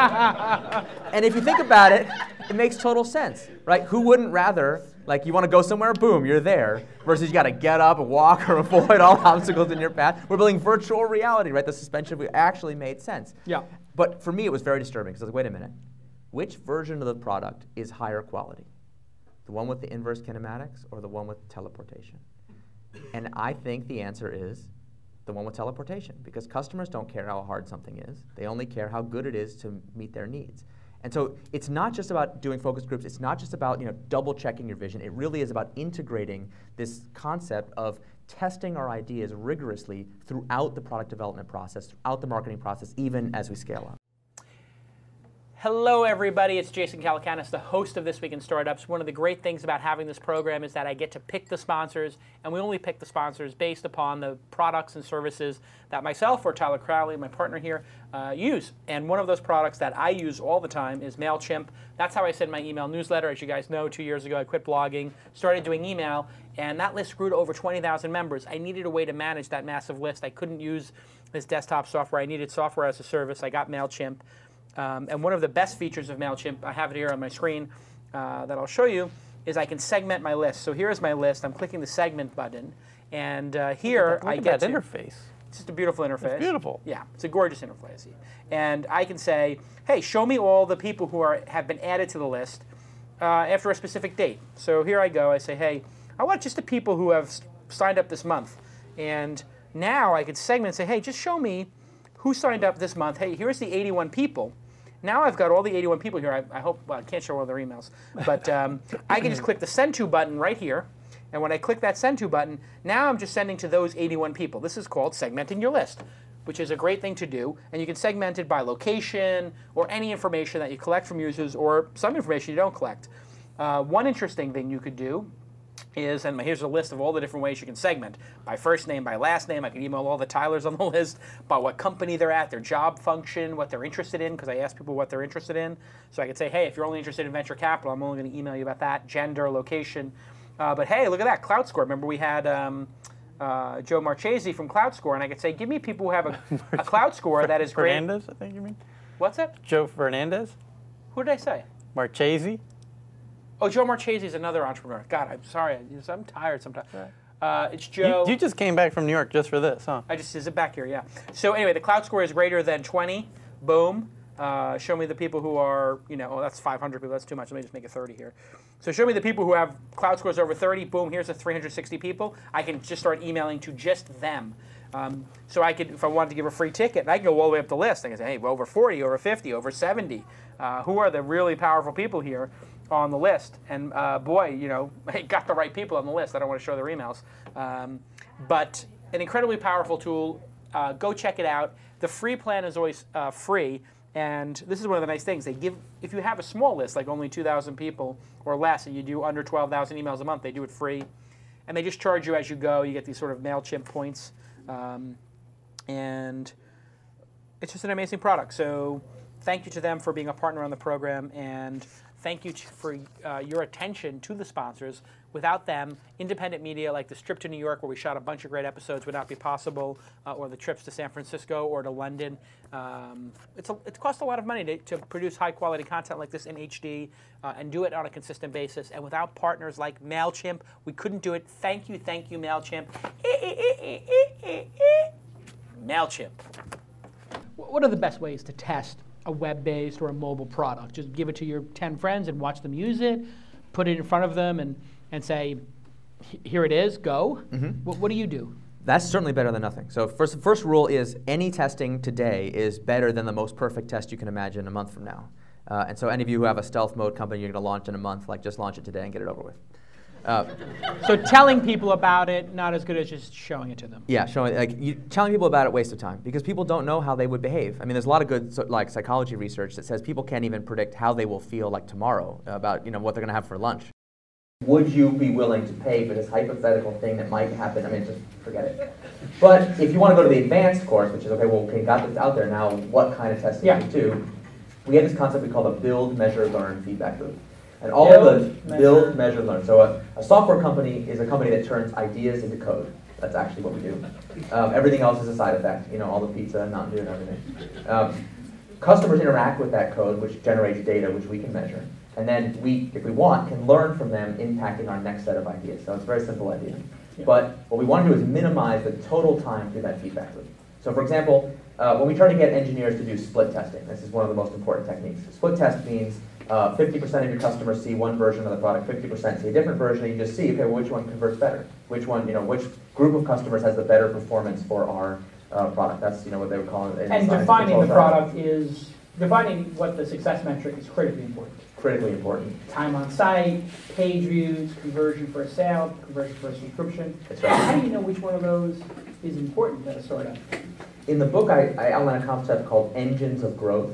And if you think about it, it makes total sense, right? Who wouldn't rather, you want to go somewhere, boom, you're there, versus you got to get up and walk or avoid all obstacles in your path. We're building virtual reality, right? The suspension actually made sense. Yeah. But for me, it was very disturbing, because I was like, wait a minute. Which version of the product is higher quality? The one with the inverse kinematics or the one with teleportation? And I think the answer is the one with teleportation, because customers don't care how hard something is. They only care how good it is to meet their needs. And so it's not just about doing focus groups. It's not just about double checking your vision. It really is about integrating this concept of testing our ideas rigorously throughout the product development process, throughout the marketing process, even as we scale up. Hello, everybody. It's Jason Calacanis, the host of This Week in Startups. One of the great things about having this program is that I get to pick the sponsors, and we only pick the sponsors based upon the products and services that myself or Tyler Crowley, my partner here, use. And one of those products that I use all the time is MailChimp. That's how I send my email newsletter. As you guys know, 2 years ago, I quit blogging, started doing email, and that list grew to over 20,000 members. I needed a way to manage that massive list. I couldn't use this desktop software. I needed software as a service. I got MailChimp. And one of the best features of MailChimp, I have it here on my screen that I'll show you, is I can segment my list. So here's my list. I'm clicking the segment button, and here I get that interface. It's just a beautiful interface. It's beautiful. Yeah, it's a gorgeous interface. And I can say, hey, show me all the people who have been added to the list after a specific date. So here I go. I say, hey, I want just the people who have signed up this month. And now I can segment and say, hey, just show me who signed up this month. Hey, here's the 81 people. Now I've got all the 81 people here. I hope, well, I can't show all their emails, but I can just click the send to button right here. And when I click that send to button, now I'm just sending to those 81 people. This is called segmenting your list, which is a great thing to do. And you can segment it by location or any information that you collect from users or some information you don't collect. One interesting thing you could do is, and here's a list of all the different ways you can segment. By first name, by last name. I can email all the Tylers on the list, by what company they're at, their job function, what they're interested in, because I ask people what they're interested in. So I could say, hey, if you're only interested in venture capital, I'm only going to email you about that, gender, location. But hey, look at that, cloud score. Remember we had Joe Marchese from CloudScore, and I could say, give me people who have a cloud score that is great. Fernandez, I think you mean? What's that? Joe Fernandez? Who did I say? Marchese? Oh, Joe Marchese is another entrepreneur. God, I'm sorry. I'm tired sometimes. It's Joe. You just came back from New York just for this, huh? I just, is it back here? Yeah. So anyway, the cloud score is greater than 20. Boom. Show me the people who are, oh, that's 500 people. That's too much. Let me just make it 30 here. So show me the people who have cloud scores over 30. Boom, here's the 360 people. I can just start emailing to just them. So I could, if I wanted to give a free ticket, I can go all the way up the list. I can say, hey, over 40, over 50, over 70. Who are the really powerful people here on the list? And boy, I got the right people on the list. I don't want to show their emails. But an incredibly powerful tool. Go check it out. The free plan is always free. And this is one of the nice things. They give, if you have a small list, like only 2,000 people or less, and you do under 12,000 emails a month, they do it free. And they just charge you as you go. You get these sort of MailChimp points. And it's just an amazing product. So thank you to them for being a partner on the program. And thank you for your attention to the sponsors. Without them, independent media like this trip to New York, where we shot a bunch of great episodes, would not be possible, or the trips to San Francisco or to London. It costs a lot of money to produce high-quality content like this in HD and do it on a consistent basis. And without partners like MailChimp, we couldn't do it. Thank you, MailChimp. MailChimp. What are the best ways to test a web-based or a mobile product? Just give it to your 10 friends and watch them use it, put it in front of them and say, here it is, go? What do you do? That's certainly better than nothing. So first rule is any testing today is better than the most perfect test you can imagine a month from now. And so any of you who have a stealth mode company you're going to launch in a month, just launch it today and get it over with. So telling people about it, not as good as just showing it to them. Yeah, telling people about it, waste of time, because people don't know how they would behave. I mean, there's a lot of good psychology research that says people can't even predict how they will feel like tomorrow about what they're going to have for lunch. Would you be willing to pay for this hypothetical thing that might happen? I mean, just forget it. But if you want to go to the advanced course, which is, okay, got this out there now, what kind of testing do we do? We have this concept we call the build, measure, learn feedback loop. And all of the build, measure, learn. So a software company is a company that turns ideas into code. That's actually what we do. Everything else is a side effect, all the pizza and Mountain Dew and everything. Customers interact with that code, which generates data, which we can measure. And then we, if we want, can learn from them, impacting our next set of ideas. So it's a very simple idea. But what we want to do is minimize the total time through that feedback loop. So for example, when we try to get engineers to do split testing, this is one of the most important techniques. Split test means 50% of your customers see one version of the product, 50% see a different version, and you just see, okay, well, which one converts better? Which one, which group of customers has the better performance for our product? That's, what they would call it. And defining the product is, defining what the success metric is critically important. Critically important. Time on site, page views, conversion for a sale, conversion for a subscription. That's right. How do you know which one of those is important to sort of? In the book, I outline a concept called engines of growth.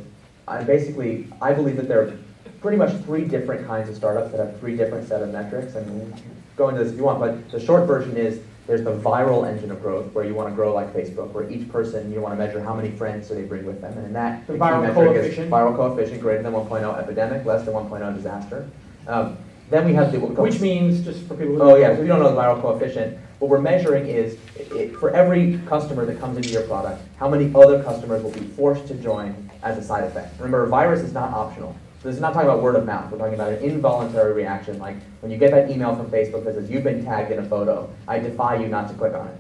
I believe that there are pretty much 3 different kinds of startups that have 3 different set of metrics, and we'll go into this if you want, but the short version is there's the viral engine of growth, where you want to grow like Facebook, where each person, you want to measure how many friends do they bring with them, and in that, the viral coefficient. Viral coefficient greater than 1.0 epidemic, less than 1.0 disaster. Then we have which means, just for people who so if you don't know the viral coefficient, what we're measuring is, for every customer that comes into your product, how many other customers will be forced to join as a side effect. Remember, a virus is not optional. So this is not talking about word of mouth. We're talking about an involuntary reaction, like when you get that email from Facebook that says, you've been tagged in a photo, I defy you not to click on it.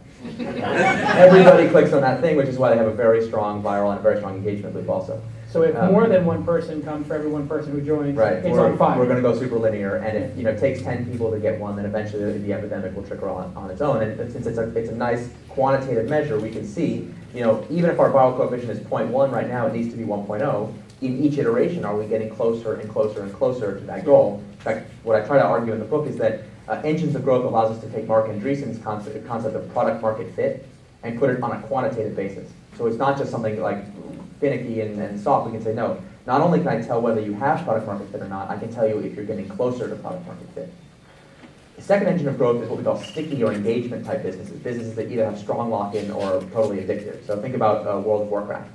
Everybody clicks on that thing, which is why they have a very strong viral and a very strong engagement loop also. So if more than one person comes for every one person who joins, it's on fire. We're going to go super linear, and if it takes 10 people to get one, then eventually the epidemic will trickle on its own. And since it's a nice quantitative measure, we can see, even if our viral coefficient is 0.1 right now, it needs to be 1.0. In each iteration, are we getting closer and closer and closer to that goal? In fact, what I try to argue in the book is that engines of growth allows us to take Mark Andreessen's concept of product market fit and put it on a quantitative basis. So it's not just something like finicky and soft. We can say, no, not only can I tell whether you have product market fit or not, I can tell you if you're getting closer to product market fit. The second engine of growth is what we call sticky or engagement type businesses, businesses that either have strong lock-in or totally addictive. So think about World of Warcraft.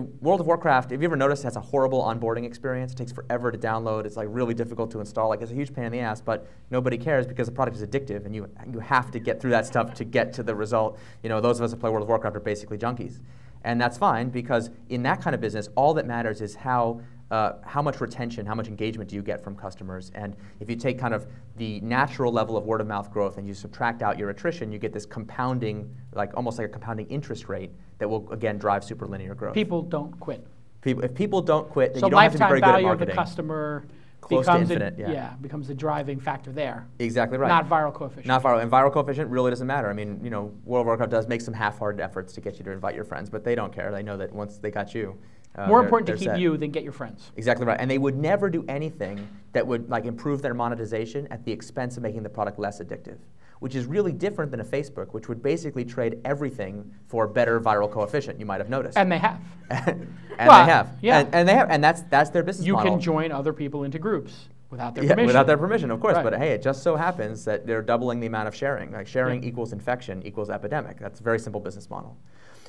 World of Warcraft, if you ever noticed, has a horrible onboarding experience. It takes forever to download. It's like really difficult to install. Like it's a huge pain in the ass, but nobody cares because the product is addictive, and you have to get through that stuff to get to the result. You know, those of us that play World of Warcraft are basically junkies, and that's fine because in that kind of business, all that matters is how much retention, how much engagement do you get from customers. And if you take kind of the natural level of word of mouth growth and you subtract out your attrition, you get this compounding, like almost like a compounding interest rate that will again drive super linear growth. People don't quit. If people don't quit, then so you don't have to be very good at lifetime value of the marketing. customer Close to becomes infinite, becomes the driving factor there. Exactly right. Not viral coefficient. Not viral, and viral coefficient really doesn't matter. I mean, you know, World of Warcraft does make some half-hearted efforts to get you to invite your friends, but they don't care. They know that once they got you, more important to keep set. you than get your friends. Exactly right, and they would never do anything that would like improve their monetization at the expense of making the product less addictive, which is really different than a Facebook, which would basically trade everything for better viral coefficient. You might have noticed. And they have. and well, they have. Yeah. And they have, and that's their business model. You can join other people into groups without their permission. Without their permission, of course. Right. But hey, it just so happens that they're doubling the amount of sharing. Like sharing equals infection equals epidemic. That's a very simple business model.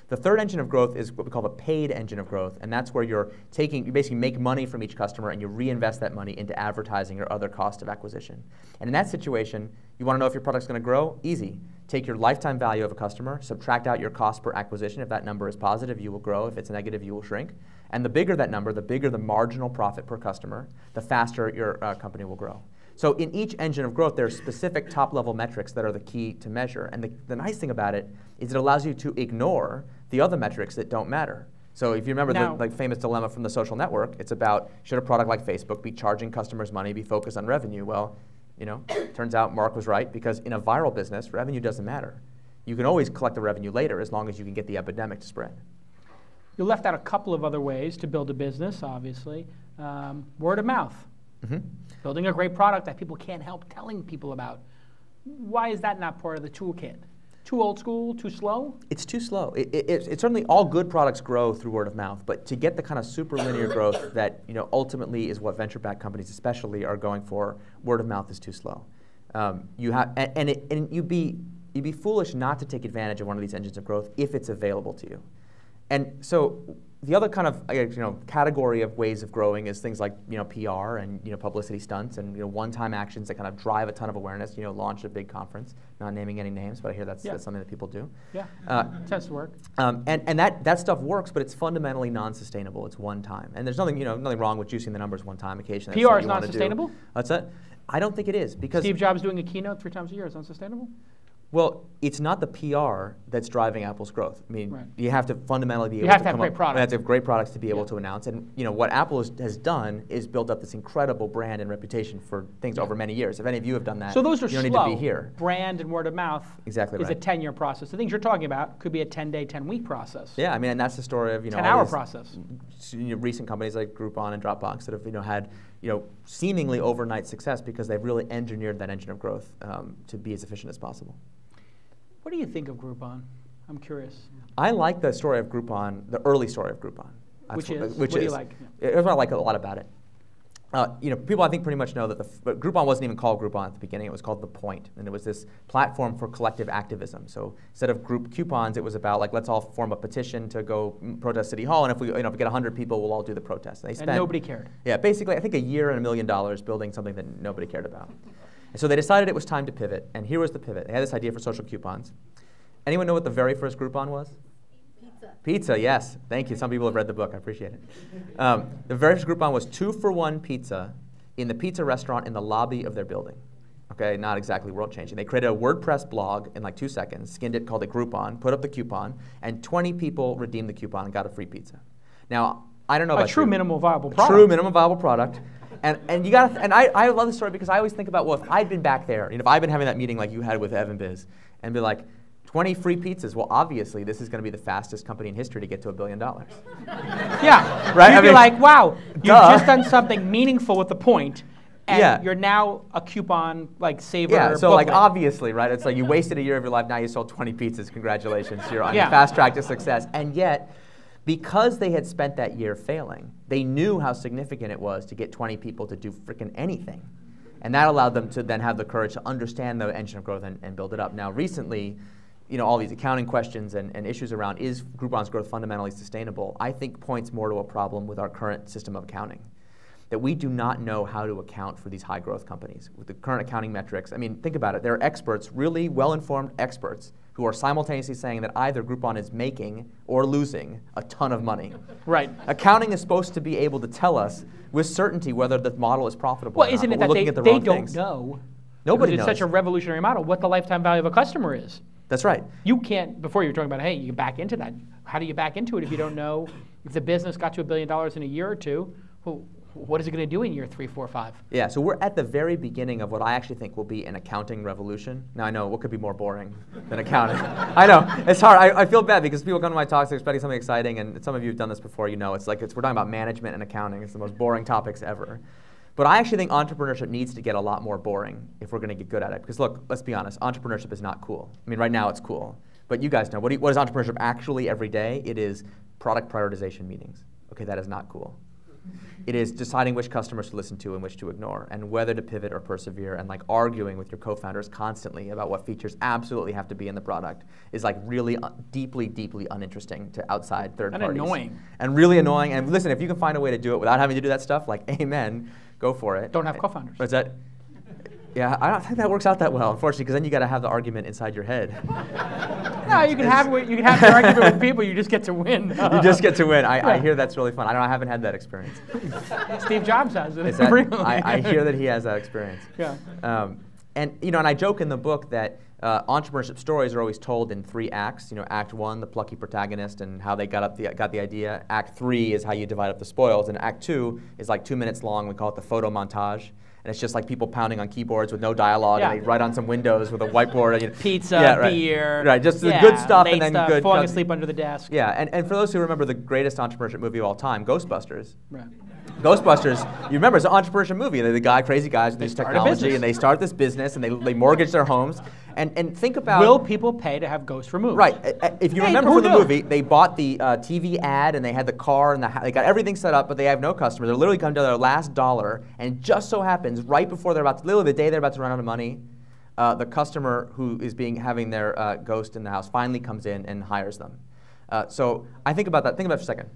The third engine of growth is what we call the paid engine of growth, and that's where you basically make money from each customer and you reinvest that money into advertising or other cost of acquisition. And in that situation, you want to know if your product's going to grow? Easy. Take your lifetime value of a customer, subtract out your cost per acquisition. If that number is positive, you will grow. If it's negative, you will shrink. And the bigger that number, the bigger the marginal profit per customer, the faster your company will grow. So in each engine of growth, there are specific top-level metrics that are the key to measure. And the nice thing about it is it allows you to ignore the other metrics that don't matter. So if you remember the famous dilemma from The Social Network, it's about should a product like Facebook be charging customers money, be focused on revenue? Well, you know, turns out Mark was right because in a viral business, revenue doesn't matter. You can always collect the revenue later as long as you can get the epidemic to spread. You left out a couple of other ways to build a business, obviously. Word of mouth. Mm-hmm. Building a great product that people can't help telling people about. Why is that not part of the toolkit? Too old school, too slow? It's too slow. It's certainly all good products grow through word of mouth, but to get the kind of super linear growth that ultimately is what venture-backed companies especially are going for, word of mouth is too slow. You'd be foolish not to take advantage of one of these engines of growth if it's available to you. And so the other kind of category of ways of growing is things like PR and publicity stunts and one-time actions that kind of drive a ton of awareness. Launch a big conference. Not naming any names, but I hear that's something that people do. Yeah, tends to work. And that stuff works, but it's fundamentally non-sustainable. It's one time, and there's nothing nothing wrong with juicing the numbers one time occasionally. PR is not sustainable. That's it. I don't think it is because Steve Jobs doing a keynote 3 times a year is unsustainable. Well, it's not the PR that's driving Apple's growth. I mean, you have to fundamentally be able to come have great products. You have to have great products to be able to announce. And what Apple has done is build up this incredible brand and reputation for things over many years. If any of you have done that, so those are you don't slow. need to be here. Brand and word of mouth is a 10-year process. The things you're talking about could be a 10-day, 10-week process. Yeah, I mean, and that's the story of 10-hour process. Recent companies like Groupon and Dropbox that have had seemingly overnight success because they've really engineered that engine of growth to be as efficient as possible. What do you think of Groupon? I'm curious. I like the story of Groupon, the early story of Groupon. What do you like? Here's what I like a lot about it. People I think pretty much know that but Groupon wasn't even called Groupon at the beginning. It was called The Point, and it was this platform for collective activism. So instead of group coupons, it was about let's all form a petition to go protest City Hall, and if we if we get 100 people, we'll all do the protest. And nobody cared. Yeah, basically I think a year and $1 million building something that nobody cared about. And so they decided it was time to pivot, and here was the pivot. They had this idea for social coupons. Anyone know what the very first Groupon was? Pizza. Pizza, yes. Thank you. Some people have read the book. I appreciate it. The very first Groupon was 2-for-1 pizza in the pizza restaurant in the lobby of their building. Okay, not exactly world-changing. They created a WordPress blog in 2 seconds, skinned it, called it Groupon, put up the coupon, and 20 people redeemed the coupon and got a free pizza. Now, I don't know about a true minimal viable product. True minimum viable product. And you got I love this story because I always think about, well, if I'd been back there, if I'd been having that meeting like you had with Evan Biz, and be like, 20 free pizzas. Well, obviously, this is going to be the fastest company in history to get to $1 billion. Yeah, right. You'd be like, wow, you've just done something meaningful with the point, and you're now a coupon saver. Yeah. So booklet. obviously, right? It's like you wasted a year of your life. Now you sold 20 pizzas. Congratulations, you're on your fast track to success. And yet, because they had spent that year failing, they knew how significant it was to get 20 people to do freaking anything. And that allowed them to then have the courage to understand the engine of growth and build it up. Now, recently, all these accounting questions and issues around is Groupon's growth fundamentally sustainable, I think points more to a problem with our current system of accounting. That we do not know how to account for these high growth companies. With the current accounting metrics, I mean, think about it. There are experts, really well-informed experts, who are simultaneously saying that either Groupon is making or losing a ton of money. Right. Accounting is supposed to be able to tell us with certainty whether the model is profitable Well, or not. isn't it But that we're looking at the they wrong don't things. know? Nobody because knows. It's such a revolutionary model, what the lifetime value of a customer is. That's right. You can't, before you were talking about, hey, you can back into that. How do you back into it if you don't know if the business got to $1 billion in a year or two? Well, what is it going to do in year 3, 4, 5? Yeah, so we're at the very beginning of what I actually think will be an accounting revolution. Now I know, what could be more boring than accounting? I know, it's hard. I feel bad because people come to my talks, they're expecting something exciting, and some of you have done this before, it's like we're talking about management and accounting. It's the most boring topics ever. But I actually think entrepreneurship needs to get a lot more boring if we're going to get good at it. Because look, let's be honest, entrepreneurship is not cool. I mean, right now it's cool. But you guys know, what is entrepreneurship actually every day? It is product prioritization meetings. Okay, that is not cool. It is deciding which customers to listen to and which to ignore, and whether to pivot or persevere, and like arguing with your co-founders constantly about what features absolutely have to be in the product is like really deeply, deeply uninteresting to outside third parties. And annoying. And really annoying. And listen, if you can find a way to do it without having to do that stuff, like amen, go for it. Don't have co-founders. Is that? Yeah, I don't think that works out that well, unfortunately, because then you got to have the argument inside your head. No, you can have the argument with people. You just get to win. You just get to win. I hear that's really fun. I haven't had that experience. Steve Jobs has it. Is that, I hear that he has that experience. Yeah. And I joke in the book that entrepreneurship stories are always told in 3 acts. Act 1, the plucky protagonist and how they got the idea. Act 3 is how you divide up the spoils, and Act 2 is like 2 minutes long. We call it the photo montage. And it's just like people pounding on keyboards with no dialogue, and they write on some windows with a whiteboard. And, Pizza, beer. Right, just the good stuff and then stuff, good. Falling asleep under the desk. Yeah, and for those who remember the greatest entrepreneurship movie of all time, Ghostbusters. Right. Ghostbusters, you remember, it's an entrepreneurship movie. They're the crazy guys with this technology, and they start this business, and they mortgage their homes. And think about... Will people pay to have ghosts removed? Right. If you remember from the movie, they bought the TV ad, and they had the car, and they got everything set up, but they have no customers. They're literally come to their last dollar, and it just so happens, right before they're about to, literally the day they're about to run out of money, the customer who is having their ghost in the house finally comes in and hires them. So I think about that. Think about it for a second.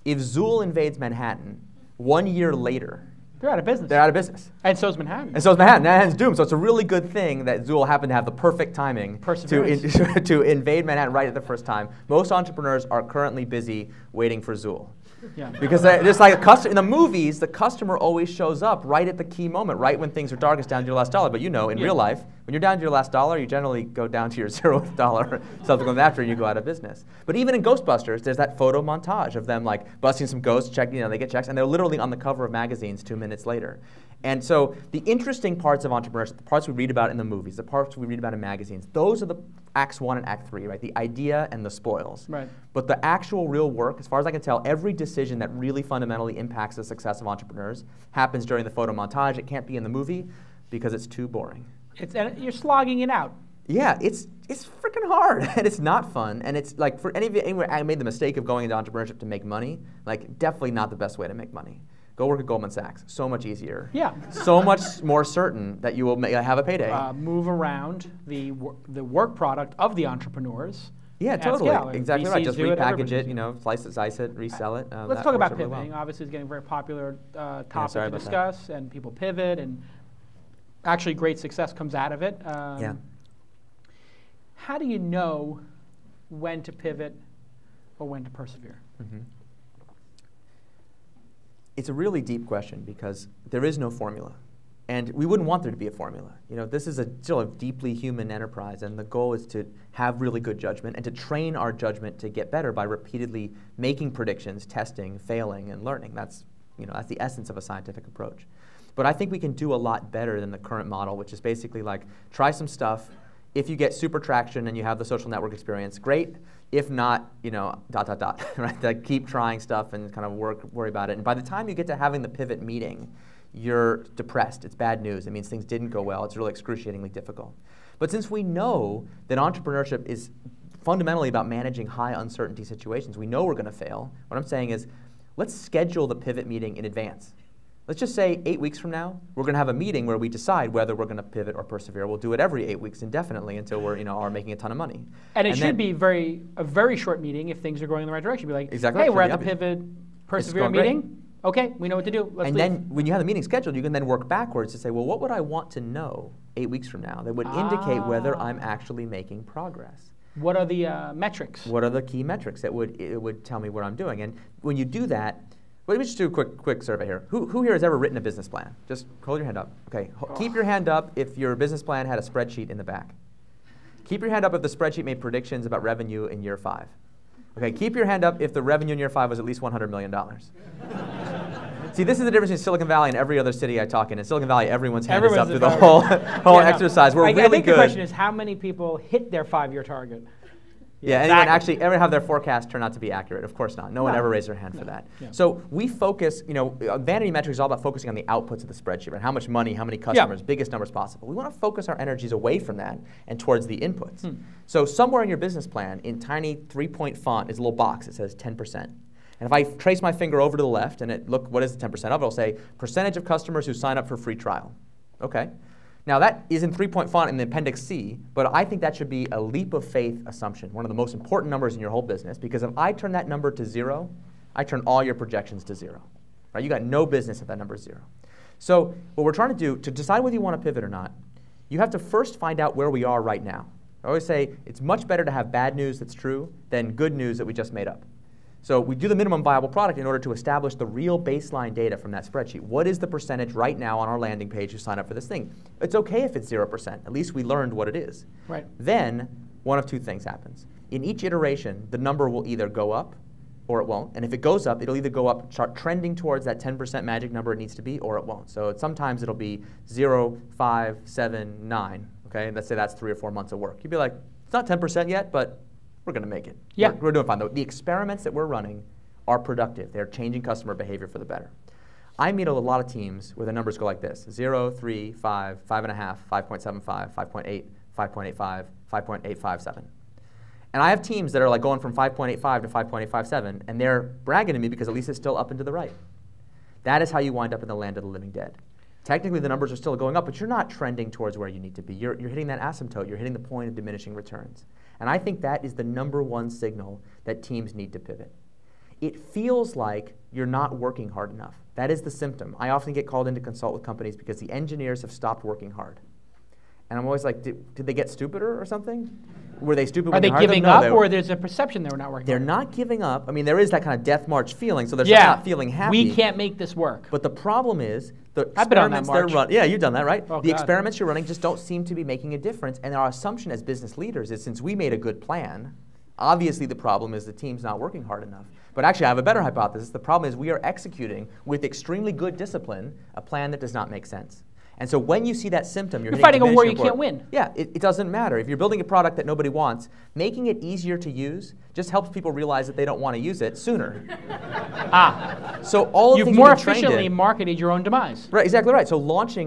If Zool invades Manhattan, 1 year later, they're out of business. They're out of business. And so is Manhattan. And so is Manhattan. Manhattan's doomed. So it's a really good thing that Zool happened to have the perfect timing to invade Manhattan right at the first time. Most entrepreneurs are currently busy waiting for Zool. Yeah. Because just like in the movies, the customer always shows up right at the key moment, right when things are darkest, down to your last dollar. But in real life, when you're down to your last dollar, you generally go down to your 0th dollar subsequently after, and you go out of business. But even in Ghostbusters, there's that photo montage of them like busting some ghosts, they get checks, and they're literally on the cover of magazines 2 minutes later. And so the interesting parts of entrepreneurship, the parts we read about in the movies, the parts we read about in magazines, those are the Acts 1 and Act 3, right? The idea and the spoils. Right. But the actual real work, as far as I can tell, every decision that really fundamentally impacts the success of entrepreneurs happens during the photo montage. It can't be in the movie because it's too boring. And you're slogging it out. Yeah, it's freaking hard, and it's not fun. And it's like, for any of you, anywhere I made the mistake of going into entrepreneurship to make money, like definitely not the best way to make money. Go work at Goldman Sachs. So much easier. Yeah. So much more certain that you will have a payday. Move around the work product of the entrepreneurs. Yeah, totally. Scale. Exactly VCs right. Just repackage it, do slice it, dice it, resell it. Let's talk about pivoting. Well. Obviously, it's getting a very popular topic to discuss, and people pivot, and actually great success comes out of it. Yeah. How do you know when to pivot or when to persevere? Mm-hmm. It's a really deep question because there is no formula. And we wouldn't want there to be a formula. This is still a deeply human enterprise, and the goal is to have really good judgment and to train our judgment to get better by repeatedly making predictions, testing, failing, and learning. That's the essence of a scientific approach. But I think we can do a lot better than the current model, which is basically like, try some stuff. If you get super traction and you have the social network experience, great. If not, right? Like, keep trying stuff and kind of worry about it. And by the time you get to having the pivot meeting, you're depressed. It's bad news. It means things didn't go well. It's really excruciatingly difficult. But since we know that entrepreneurship is fundamentally about managing high uncertainty situations, we know we're going to fail. What I'm saying is, let's schedule the pivot meeting in advance. Let's just say 8 weeks from now, we're going to have a meeting where we decide whether we're going to pivot or persevere. We'll do it every 8 weeks indefinitely until we're are making a ton of money. And it should be a very short meeting if things are going in the right direction. Be like, exactly hey, right. we're at the pivot, persevere meeting. Great. Okay, we know what to do. Let's and leave. then when you have the meeting scheduled, you can then work backwards to say, well, what would I want to know 8 weeks from now that would indicate whether I'm actually making progress? What are the metrics? What are the key metrics that would tell me what I'm doing? And when you do that, let me just do a quick survey here. Who here has ever written a business plan? Just hold your hand up. Okay, keep your hand up if your business plan had a spreadsheet in the back. Keep your hand up if the spreadsheet made predictions about revenue in year 5. Okay, keep your hand up if the revenue in year 5 was at least $100 million. See, this is the difference between Silicon Valley and every other city I talk in. In Silicon Valley, everyone's hand is up through the whole exercise. We're really good. I think the question is how many people hit their 5-year target? Yeah, anyone actually ever have their forecast turn out to be accurate? Of course not. No one ever raised their hand for that. Yeah. So we focus, vanity metrics is all about focusing on the outputs of the spreadsheet, right? How much money, how many customers, biggest numbers possible. We want to focus our energies away from that and towards the inputs. So somewhere in your business plan, in tiny 3-point font, is a little box that says 10%. And if I trace my finger over to the left and look, what is the 10% of it? It'll say percentage of customers who sign up for free trial. Okay. Now that is in 3-point font in the Appendix C, but I think that should be a leap of faith assumption, one of the most important numbers in your whole business, because if I turn that number to 0, I turn all your projections to 0. Right? You got no business if that number is 0. So what we're trying to do, to decide whether you want to pivot or not, you have to first find out where we are right now. I always say it's much better to have bad news that's true than good news that we just made up. So we do the minimum viable product in order to establish the real baseline data from that spreadsheet. What is the percentage right now on our landing page who sign up for this thing? It's okay if it's 0%. At least we learned what it is. Right. Then one of two things happens. In each iteration, the number will either go up or it won't. And if it goes up, it'll either go up, start trending towards that 10% magic number it needs to be, or it won't. So sometimes it'll be 0, 5, 7, 9. Okay? Let's say that's 3 or 4 months of work. You'd be like, it's not 10% yet, but we're going to make it. Yeah. We're doing fine. The experiments that we're running are productive. They're changing customer behavior for the better. I meet a lot of teams where the numbers go like this: 0, 3, 5, 5.5, 5.75, 5.8, 5.85, 5.857. And I have teams that are like going from 5.85 to 5.857, and they're bragging to me because at least it's still up and to the right. That is how you wind up in the land of the living dead. Technically, the numbers are still going up, but you're not trending towards where you need to be. You're hitting that asymptote. You're hitting the point of diminishing returns. And I think that is the #1 signal that teams need to pivot. It feels like you're not working hard enough. That is the symptom. I often get called in to consult with companies because the engineers have stopped working hard. And I'm always like, did they get stupider or something? Were they stupid? Are they giving up, or there's a perception they're not working They're hard? not giving up. I mean, there is that kind of death march feeling, so they're not feeling happy. We can't make this work. But the problem is, the I've been on that experiments they're march. running, yeah, you've done that, right? Oh, the God. experiments you're running just don't seem to be making a difference, and our assumption as business leaders is since we made a good plan, obviously the problem is the team's not working hard enough. But actually, I have a better hypothesis. The problem is we are executing with extremely good discipline a plan that does not make sense. And so when you see that symptom, you're fighting a war you can't win. Yeah, it doesn't matter. If you're building a product that nobody wants, making it easier to use just helps people realize that they don't want to use it sooner. So all of You've the things more you've been trained efficiently in, marketed your own demise. right, exactly right. So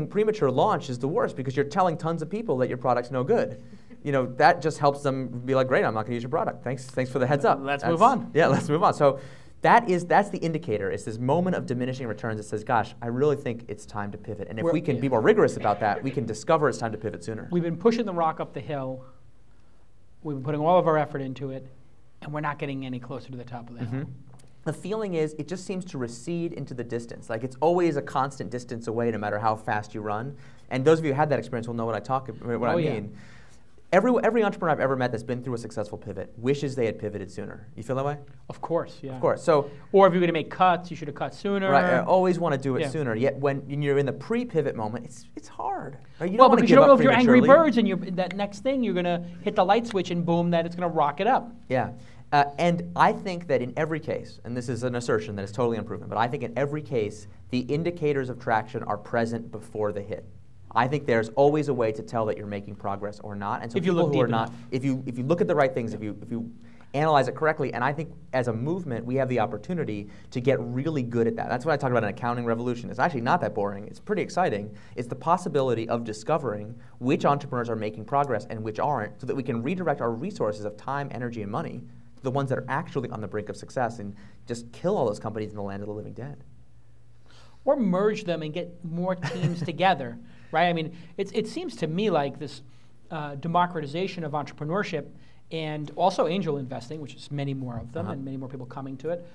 premature launch is the worst because you're telling tons of people that your product's no good. That just helps them be like, great, I'm not going to use your product. Thanks for the heads up. Let's move on. Yeah, let's move on. So that's the indicator. It's this moment of diminishing returns that says, gosh, I really think it's time to pivot. And if we can be more rigorous about that, we can discover it's time to pivot sooner. We've been pushing the rock up the hill. We've been putting all of our effort into it, and we're not getting any closer to the top of the hill. The feeling is it just seems to recede into the distance. Like it's always a constant distance away no matter how fast you run. And those of you who had that experience will know what I mean. Every entrepreneur I've ever met that's been through a successful pivot wishes they had pivoted sooner. You feel that way? Of course, yeah. Of course. So, or if you're going to make cuts, you should have cut sooner. Right. I always want to do it sooner. Yet when you're in the pre-pivot moment, it's hard. Right? You well, don't because you don't know if you're Angry prematurely. Birds and that next thing you're going to hit the light switch and boom, that it's going to rock it up. Yeah. And I think that in every case, and this is an assertion that is totally unproven, but I think in every case, the indicators of traction are present before the hit. I think there's always a way to tell that you're making progress or not. And so if you look who are deep not, if you look at the right things, if you analyze it correctly, and I think as a movement we have the opportunity to get really good at that. That's what I talk about in Accounting Revolution. It's actually not that boring. It's pretty exciting. It's the possibility of discovering which entrepreneurs are making progress and which aren't, so that we can redirect our resources of time, energy, and money to the ones that are actually on the brink of success and just kill all those companies in the land of the living dead. or merge them and get more teams together, right? I mean, it seems to me like this democratization of entrepreneurship and also angel investing, which is many more of them and many more people coming to it,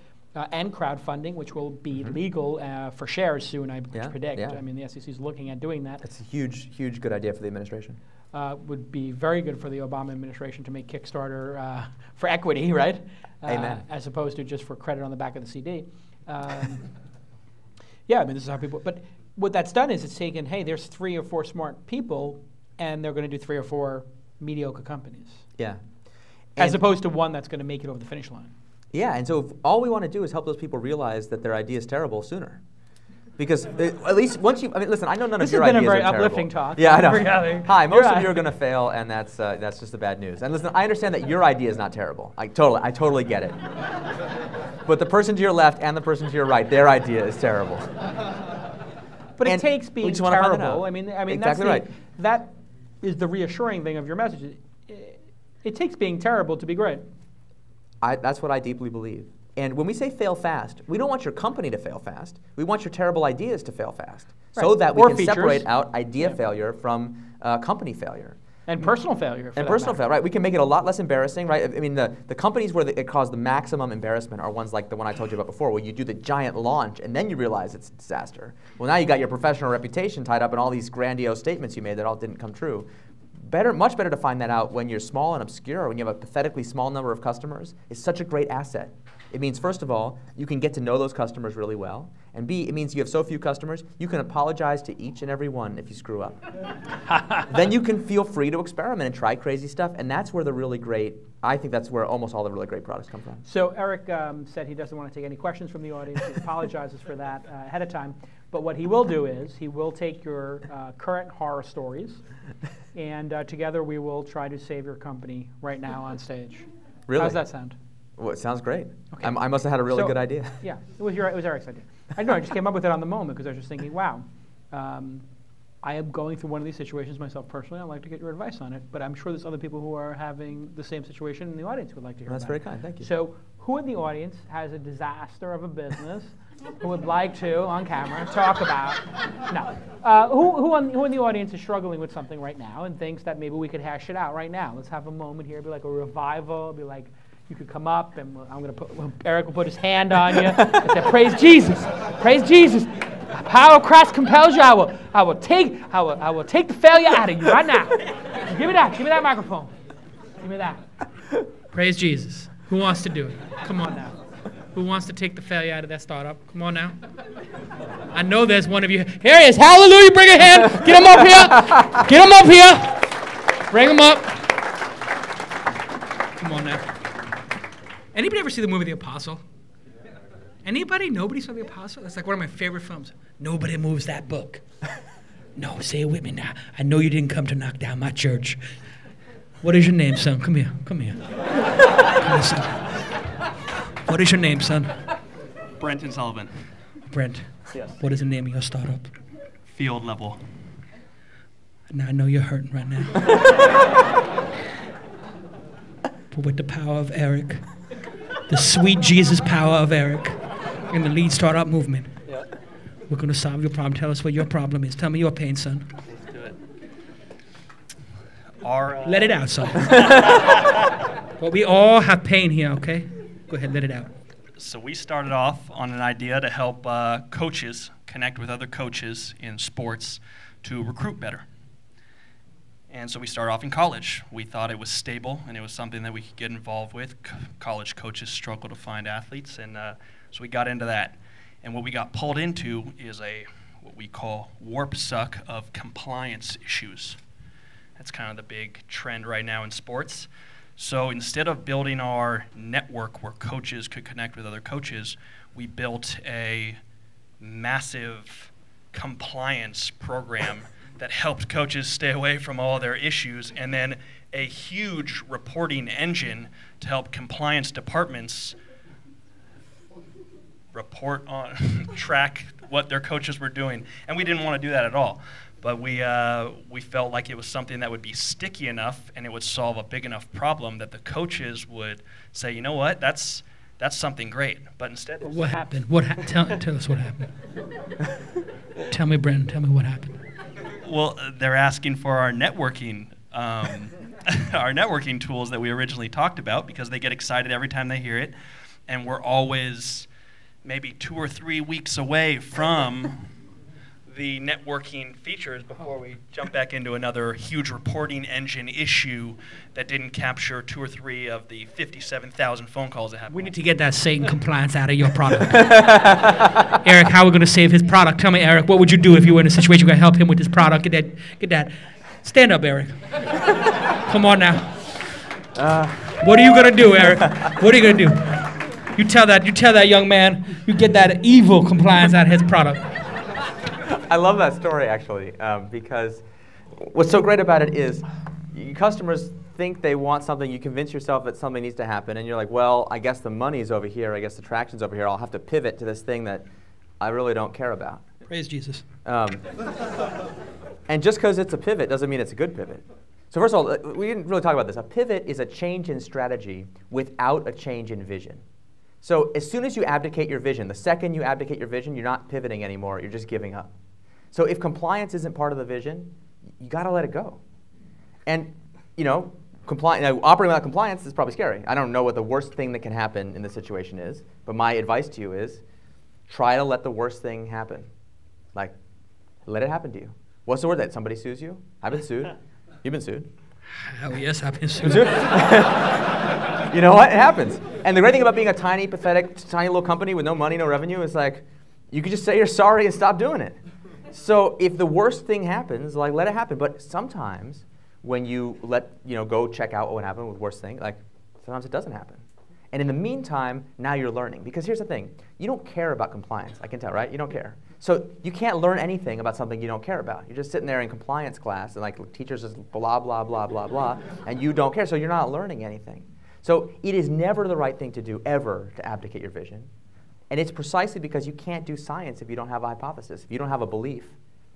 and crowdfunding, which will be legal for shares soon, I predict. Yeah. I mean, the SEC is looking at doing that. It's a huge good idea for the administration. Would be very good for the Obama administration to make Kickstarter for equity, right? Amen. As opposed to just for credit on the back of the CD. Yeah, I mean, this is how people, but what that's done is it's taken, hey, there's 3 or 4 smart people, and they're going to do 3 or 4 mediocre companies. Yeah. As opposed to one that's going to make it over the finish line. Yeah, and so if all we want to do is help those people realize that their idea is terrible sooner. Because at least once you, I mean, listen, I know none of your ideas are terrible. This has been a very uplifting talk. Yeah, I know. Really. Hi, most of you are going to fail, and that's just the bad news. And listen, I understand that your idea is not terrible. I totally get it. But the person to your left and the person to your right, their idea is terrible. But And it takes being we just wanna find that terrible. out. I mean, Exactly right. That is the reassuring thing of your message. It takes being terrible to be great. That's what I deeply believe. And when we say fail fast, we don't want your company to fail fast. We want your terrible ideas to fail fast, so that we Or can features. separate out idea failure from company failure. And personal failure. And personal failure, right? We can make it a lot less embarrassing, right? I mean, the companies where it caused the maximum embarrassment are ones like the one I told you about before, where you do the giant launch and then you realize it's a disaster. Well, now you got your professional reputation tied up in all these grandiose statements you made that all didn't come true. Much better to find that out when you're small and obscure, when you have a pathetically small number of customers. It's such a great asset. It means, first of all, you can get to know those customers really well. And B, it means you have so few customers, you can apologize to each and every one if you screw up. Then you can feel free to experiment and try crazy stuff. And that's where I think that's where almost all the really great products come from. So Eric said he doesn't want to take any questions from the audience. He apologizes for that ahead of time. But what he will do is he will take your current horror stories, and together we will try to save your company right now on stage. Really? How's that sound? Well, it sounds great. Okay. I must have had a really good idea. Yeah, it was Eric's idea. I know, I just came up with it on the moment because I was just thinking, wow, I am going through one of these situations myself personally. I'd like to get your advice on it, but I'm sure there's other people who are having the same situation in the audience who would like to hear That's about very it. kind, thank you. So who in the audience has a disaster of a business who would like to, on camera, talk about, who in the audience is struggling with something right now and thinks that maybe we could hash it out right now? Let's have a moment here, be like a revival, be like, you could come up and Eric will put his hand on you and say, praise Jesus, praise Jesus. Power of Christ compels you. I will take the failure out of you right now. Give me that microphone. Give me that. Praise Jesus. Who wants to do it? Come on now. Who wants to take the failure out of that startup? Come on now. I know there's one of you. Here he is. Hallelujah. Bring a hand. Get him up here. Get him up here. Bring him up. Come on now. Anybody ever see the movie The Apostle? Anybody? Nobody saw The Apostle? That's like one of my favorite films. Nobody moves that book. No, say it with me now. I know you didn't come to knock down my church. What is your name, son? Come here. Come here. Come here, son. What is your name, son? Brenton Sullivan. Brent. Yes. What is the name of your startup? Field level. Now I know you're hurting right now. But with the power of Eric, the sweet Jesus power of Eric, and the lead startup movement, we're going to solve your problem. Tell us what your problem is. Tell me your pain, son. Let's do it. Let it out, son. But we all have pain here, okay? Go ahead, let it out. So we started off on an idea to help coaches connect with other coaches in sports to recruit better. And so we started off in college. We thought it was stable and it was something that we could get involved with. College coaches struggle to find athletes, and so we got into that. And what we got pulled into is what we call warp suck of compliance issues. That's kind of the big trend right now in sports. So instead of building our network where coaches could connect with other coaches, we built a massive compliance program that helped coaches stay away from all their issues, and then a huge reporting engine to help compliance departments report on, track what their coaches were doing. And we didn't want to do that at all. But we felt like it was something that would be sticky enough and it would solve a big enough problem that the coaches would say, you know what, that's That's something great. But instead, What happened? Tell us what happened. Tell me, Brendan. Tell me what happened. well, they're asking for our networking. Our networking tools that we originally talked about, because they get excited every time they hear it, and we're always maybe 2 or 3 weeks away from the networking features before we jump back into another huge reporting engine issue that didn't capture 2 or 3 of the 57,000 phone calls that happened. We need to get that Satan compliance out of your product. Eric, how are we going to save his product? Tell me, Eric, what would you do if you were in a situation where you help him with his product? Get that. Stand up, Eric. Come on now. What are you going to do, Eric? What are you going to do? You tell that young man, you get that evil compliance out of his product. I love that story, actually, because what's so great about it is customers think they want something, you convince yourself that something needs to happen, and you're like, well, I guess the money's over here, I guess the traction's over here, I'll have to pivot to this thing that I really don't care about. Praise Jesus. And just because it's a pivot doesn't mean it's a good pivot. So first of all, we didn't really talk about this. A pivot is a change in strategy without a change in vision. So as soon as you abdicate your vision, the second you abdicate your vision, you're not pivoting anymore, you're just giving up. So if compliance isn't part of the vision, you got to let it go. And operating without compliance is probably scary. I don't know what the worst thing that can happen in this situation is, but my advice to you is try to let the worst thing happen. Like, let it happen to you. What's the word that somebody sues you? I've been sued. You've been sued. Hell yes, I've been sued. You know what? It happens. And the great thing about being a tiny, pathetic, tiny little company with no money, no revenue is like, you can just say you're sorry and stop doing it. So if the worst thing happens, like, let it happen. But sometimes when you go check out what would happen with worst thing, like, sometimes it doesn't happen. And in the meantime, now you're learning. Because here's the thing. You don't care about compliance. I can tell, right? You don't care. So you can't learn anything about something you don't care about. You're just sitting there in compliance class, and like teachers just blah, blah, blah, blah, blah, and you don't care. So you're not learning anything. So it is never the right thing to do, ever, to abdicate your vision. And it's precisely because you can't do science if you don't have a hypothesis, if you don't have a belief.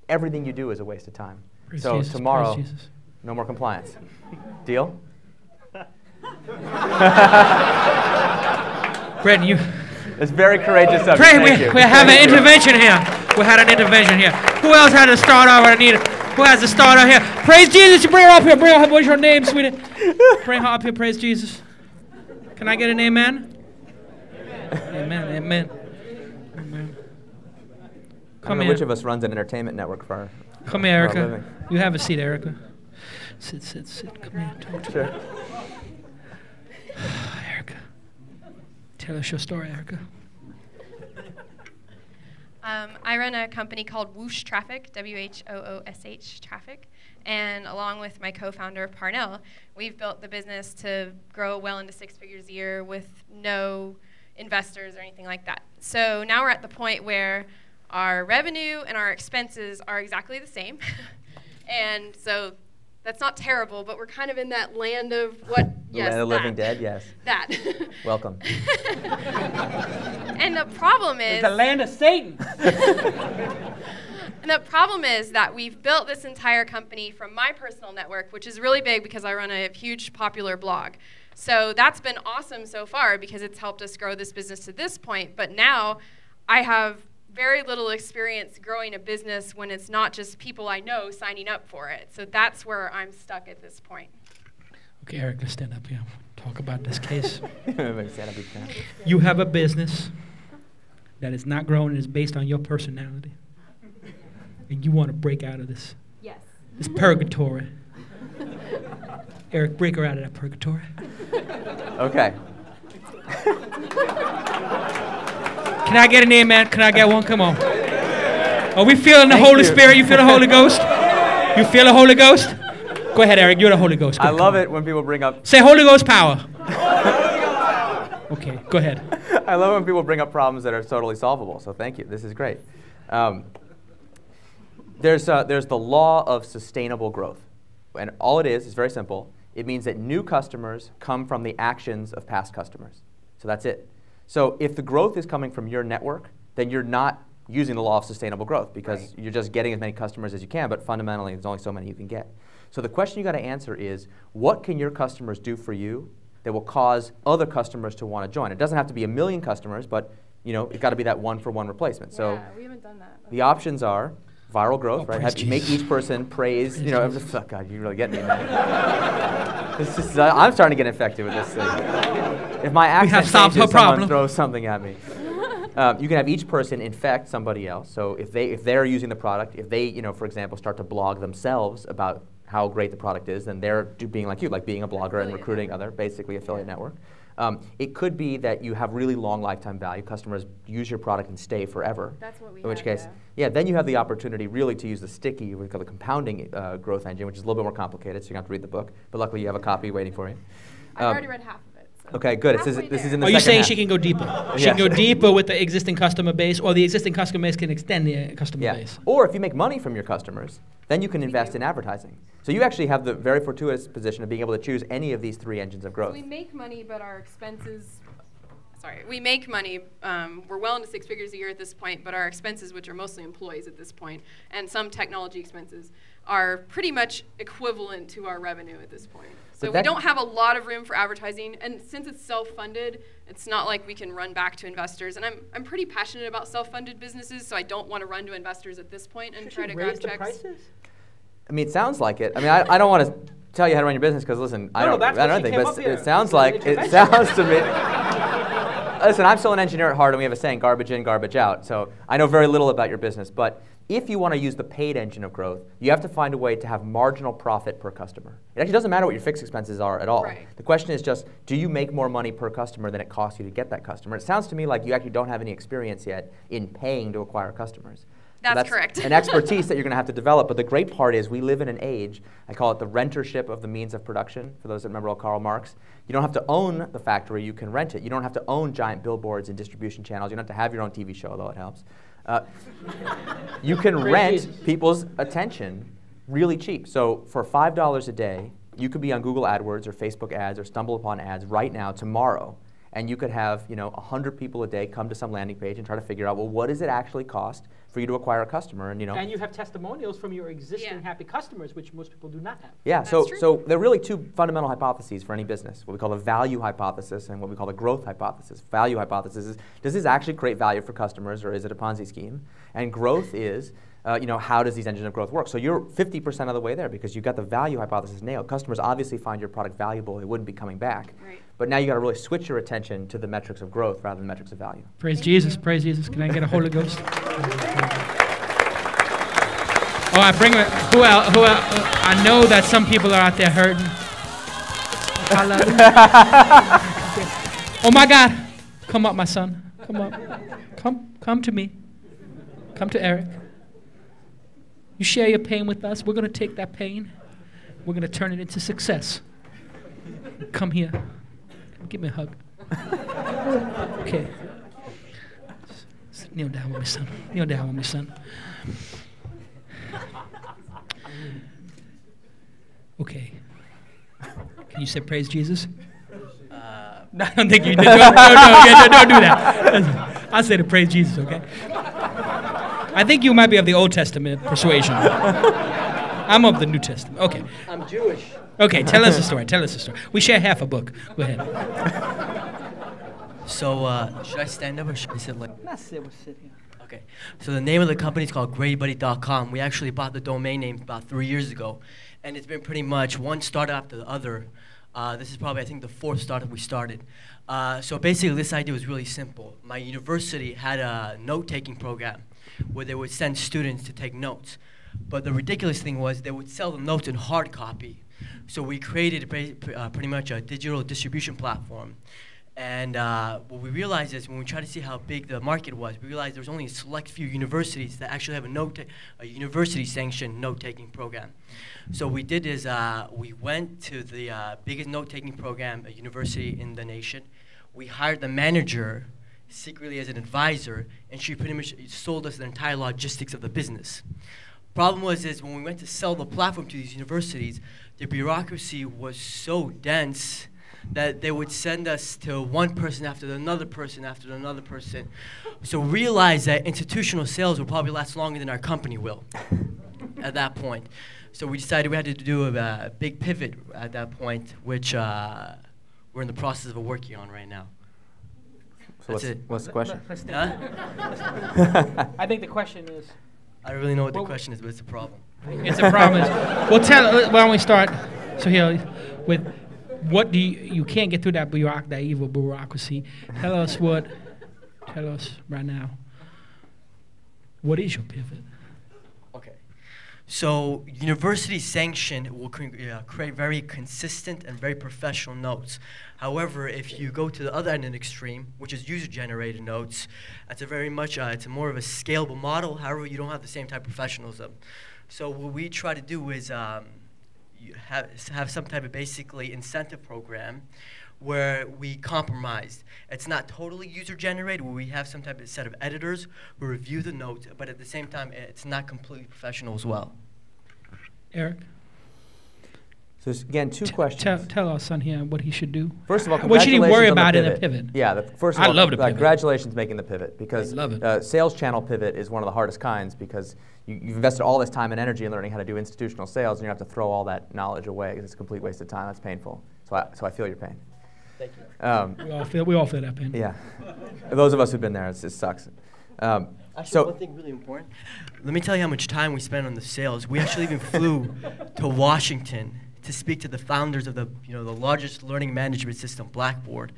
Everything you do is a waste of time. Praise so Jesus, tomorrow, praise Jesus. No more compliance. Deal? Brendan, you... It's very courageous subject. Pray, we have an intervention here. We had an intervention here. Who else had a startup or need? Who has a startup here? Praise Jesus. You bring her up here. Bring her up. What's your name, sweetie? Bring her up here. Praise Jesus. Can I get an amen? Amen. Amen. Amen. I don't know which of us runs an entertainment network for Come here, Erica. You have a seat, Erica. Sit. Come here. Talk to Sure. me. Erica. Tell us your story, Erica. I run a company called Whoosh Traffic, WHOOSH Traffic, and along with my co-founder Parnell, we've built the business to grow well into 6 figures a year with no investors or anything like that. So now we're at the point where our revenue and our expenses are exactly the same, and so that's not terrible, but we're kind of in that land of what? Yes, land of the living dead, yes. That. Welcome. And the problem is... It's the land of Satan. And the problem is that we've built this entire company from my personal network, which is really big because I run a huge popular blog. So that's been awesome so far because it's helped us grow this business to this point. But now I have very little experience growing a business when it's not just people I know signing up for it. So that's where I'm stuck at this point. Okay, Eric, let's stand up here. Talk about this case. Stand up, You have a business that is not growing and is based on your personality. And you want to break out of this. Yes. This purgatory. Eric, break her out of that purgatory. Okay. Can I get an amen? Can I get one? Come on. Are we feeling the Holy Spirit? You feel the Holy Ghost? You feel the Holy Ghost? Go ahead, Eric. You're the Holy Ghost. I love it when people bring up... Say Holy Ghost power. Okay, go ahead. I love when people bring up problems that are totally solvable, so thank you. This is great. There's the law of sustainable growth. And all it is very simple. It means that new customers come from the actions of past customers. So that's it. So if the growth is coming from your network, then you're not using the law of sustainable growth because you're just getting as many customers as you can, but fundamentally there's only so many you can get. So the question you got to answer is, what can your customers do for you that will cause other customers to want to join. It doesn't have to be 1 million customers, but it's got to be that one-for-one replacement. So yeah, we haven't done that. the options are viral growth, right? Make each person praise, oh God, you really get me, man. I'm starting to get infected with this thing. If my accent changes, someone throws something at me. You can have each person infect somebody else. So if they're using the product, if they, for example, start to blog themselves about how great the product is, then they're being like you, like being a blogger and recruiting other, basically affiliate network. It could be that you have really long lifetime value. Customers use your product and stay forever. That's what we In which case, then you have the opportunity really to use the sticky, we call the compounding growth engine, which is a little bit more complicated, so you have to read the book. But luckily, you have a copy waiting for you. I've already read half of it. So. Okay, good. This is in the second half. Are you saying she can go deeper? She can go deeper with the existing customer base, or the existing customer base can extend the customer base? Or if you make money from your customers, then you can invest in advertising. So you actually have the very fortuitous position of being able to choose any of these 3 engines of growth. So we make money, but our expenses... We make money. We're well into 6 figures a year at this point, but our expenses, which are mostly employees at this point, and some technology expenses, are pretty much equivalent to our revenue at this point. So we don't have a lot of room for advertising, and since it's self-funded, it's not like we can run back to investors. And I'm pretty passionate about self-funded businesses, so I don't want to run to investors at this point and try to grab checks. Prices? I mean, it sounds like it. I mean, I don't want to tell you how to run your business because, listen, I don't think, but it sounds to me. Listen, I'm still an engineer at heart, and we have a saying, garbage in, garbage out. So I know very little about your business. But if you want to use the paid engine of growth, you have to find a way to have marginal profit per customer. It actually doesn't matter what your fixed expenses are at all. Right. The question is just, do you make more money per customer than it costs you to get that customer? It sounds to me like you actually don't have any experience yet in paying to acquire customers. That's correct. An expertise that you're going to have to develop. But the great part is we live in an age, I call it the rentership of the means of production, for those that remember all Karl Marx. You don't have to own the factory, you can rent it. You don't have to own giant billboards and distribution channels. You don't have to have your own TV show, although it helps. You can rent people's attention really cheap. So for $5 a day, you could be on Google AdWords or Facebook ads or stumble upon ads right now, tomorrow. And you could have 100 people a day come to some landing page and try to figure out, well, what does it actually cost for you to acquire a customer? And you have testimonials from your existing happy customers, which most people do not have. Yeah, so there are really 2 fundamental hypotheses for any business, what we call the value hypothesis and what we call the growth hypothesis. Value hypothesis is, does this actually create value for customers, or is it a Ponzi scheme? And growth is, how does these engines of growth work? So you're 50% of the way there because you've got the value hypothesis nailed. Customers obviously find your product valuable. They wouldn't be coming back. Right. But now you've got to really switch your attention to the metrics of growth rather than the metrics of value. Praise Jesus. Praise Jesus. Can I get a Holy Ghost? Oh, I bring it. Who else? I know that some people are out there hurting. Oh my God. Come up, my son. Come up. Come to me. Come to Eric. You share your pain with us. We're going to take that pain. We're going to turn it into success. Come here. Give me a hug. Okay. Kneel down with me, son. Kneel down with me, son. Okay. Can you say praise Jesus? No, I don't think you did. Don't do that. I say to praise Jesus, okay? I think you might be of the Old Testament persuasion. I'm of the New Testament. Okay. I'm Jewish. Okay, tell us a story. Tell us a story. We share half a book. Go ahead. So, should I stand up or should I sit like? Not sit, we'll sit here. Okay. So the name of the company is called GradyBuddy.com. We actually bought the domain name about 3 years ago, and it's been pretty much one startup after the other. This is probably, I think, the 4th startup we started. So basically, this idea was really simple. My university had a note-taking program where they would send students to take notes. But the ridiculous thing was they would sell the notes in hard copy. So we created pretty much a digital distribution platform. And what we realized is when we tried to see how big the market was, we realized there was only a select few universities that actually have a university-sanctioned note-taking program. So what we did is we went to the biggest note-taking program, a university in the nation. We hired the manager secretly as an advisor, and she pretty much sold us the entire logistics of the business. Problem was when we went to sell the platform to these universities, the bureaucracy was so dense that they would send us to one person after another person after another person. So we realized that institutional sales will probably last longer than our company will at that point. So we decided we had to do a big pivot at that point, which we're in the process of working on right now. So what's the question? I think the question is. I don't really know what the question is, but it's a problem. It's a problem. Well, why don't we start? So here, with what do you can't get through that evil bureaucracy. Tell us right now. What is your pivot? Okay. So university sanctioned will create very consistent and very professional notes. However, if you go to the other end of the extreme, which is user-generated notes, it's a very much it's a more of a scalable model. However, you don't have the same type of professionalism. So what we try to do is have some type of basically incentive program where we compromise. It's not totally user-generated, where we have some type of set of editors who review the notes, but at the same time, it's not completely professional as well. Eric? So again, two questions. Tell our son here what he should do. First of all, what should he worry about in the a pivot? Yeah, first of all, I love the pivot. Congratulations making the pivot, because sales channel pivot is one of the hardest kinds, because you've invested all this time and energy in learning how to do institutional sales, and you have to throw all that knowledge away because it's a complete waste of time. That's painful. So I feel your pain. Thank you. We all feel that pain. Yeah. Those of us who've been there, it sucks. Actually, one thing really important. Let me tell you how much time we spent on the sales. We actually even flew to Washington to speak to the founders of the largest learning management system, Blackboard,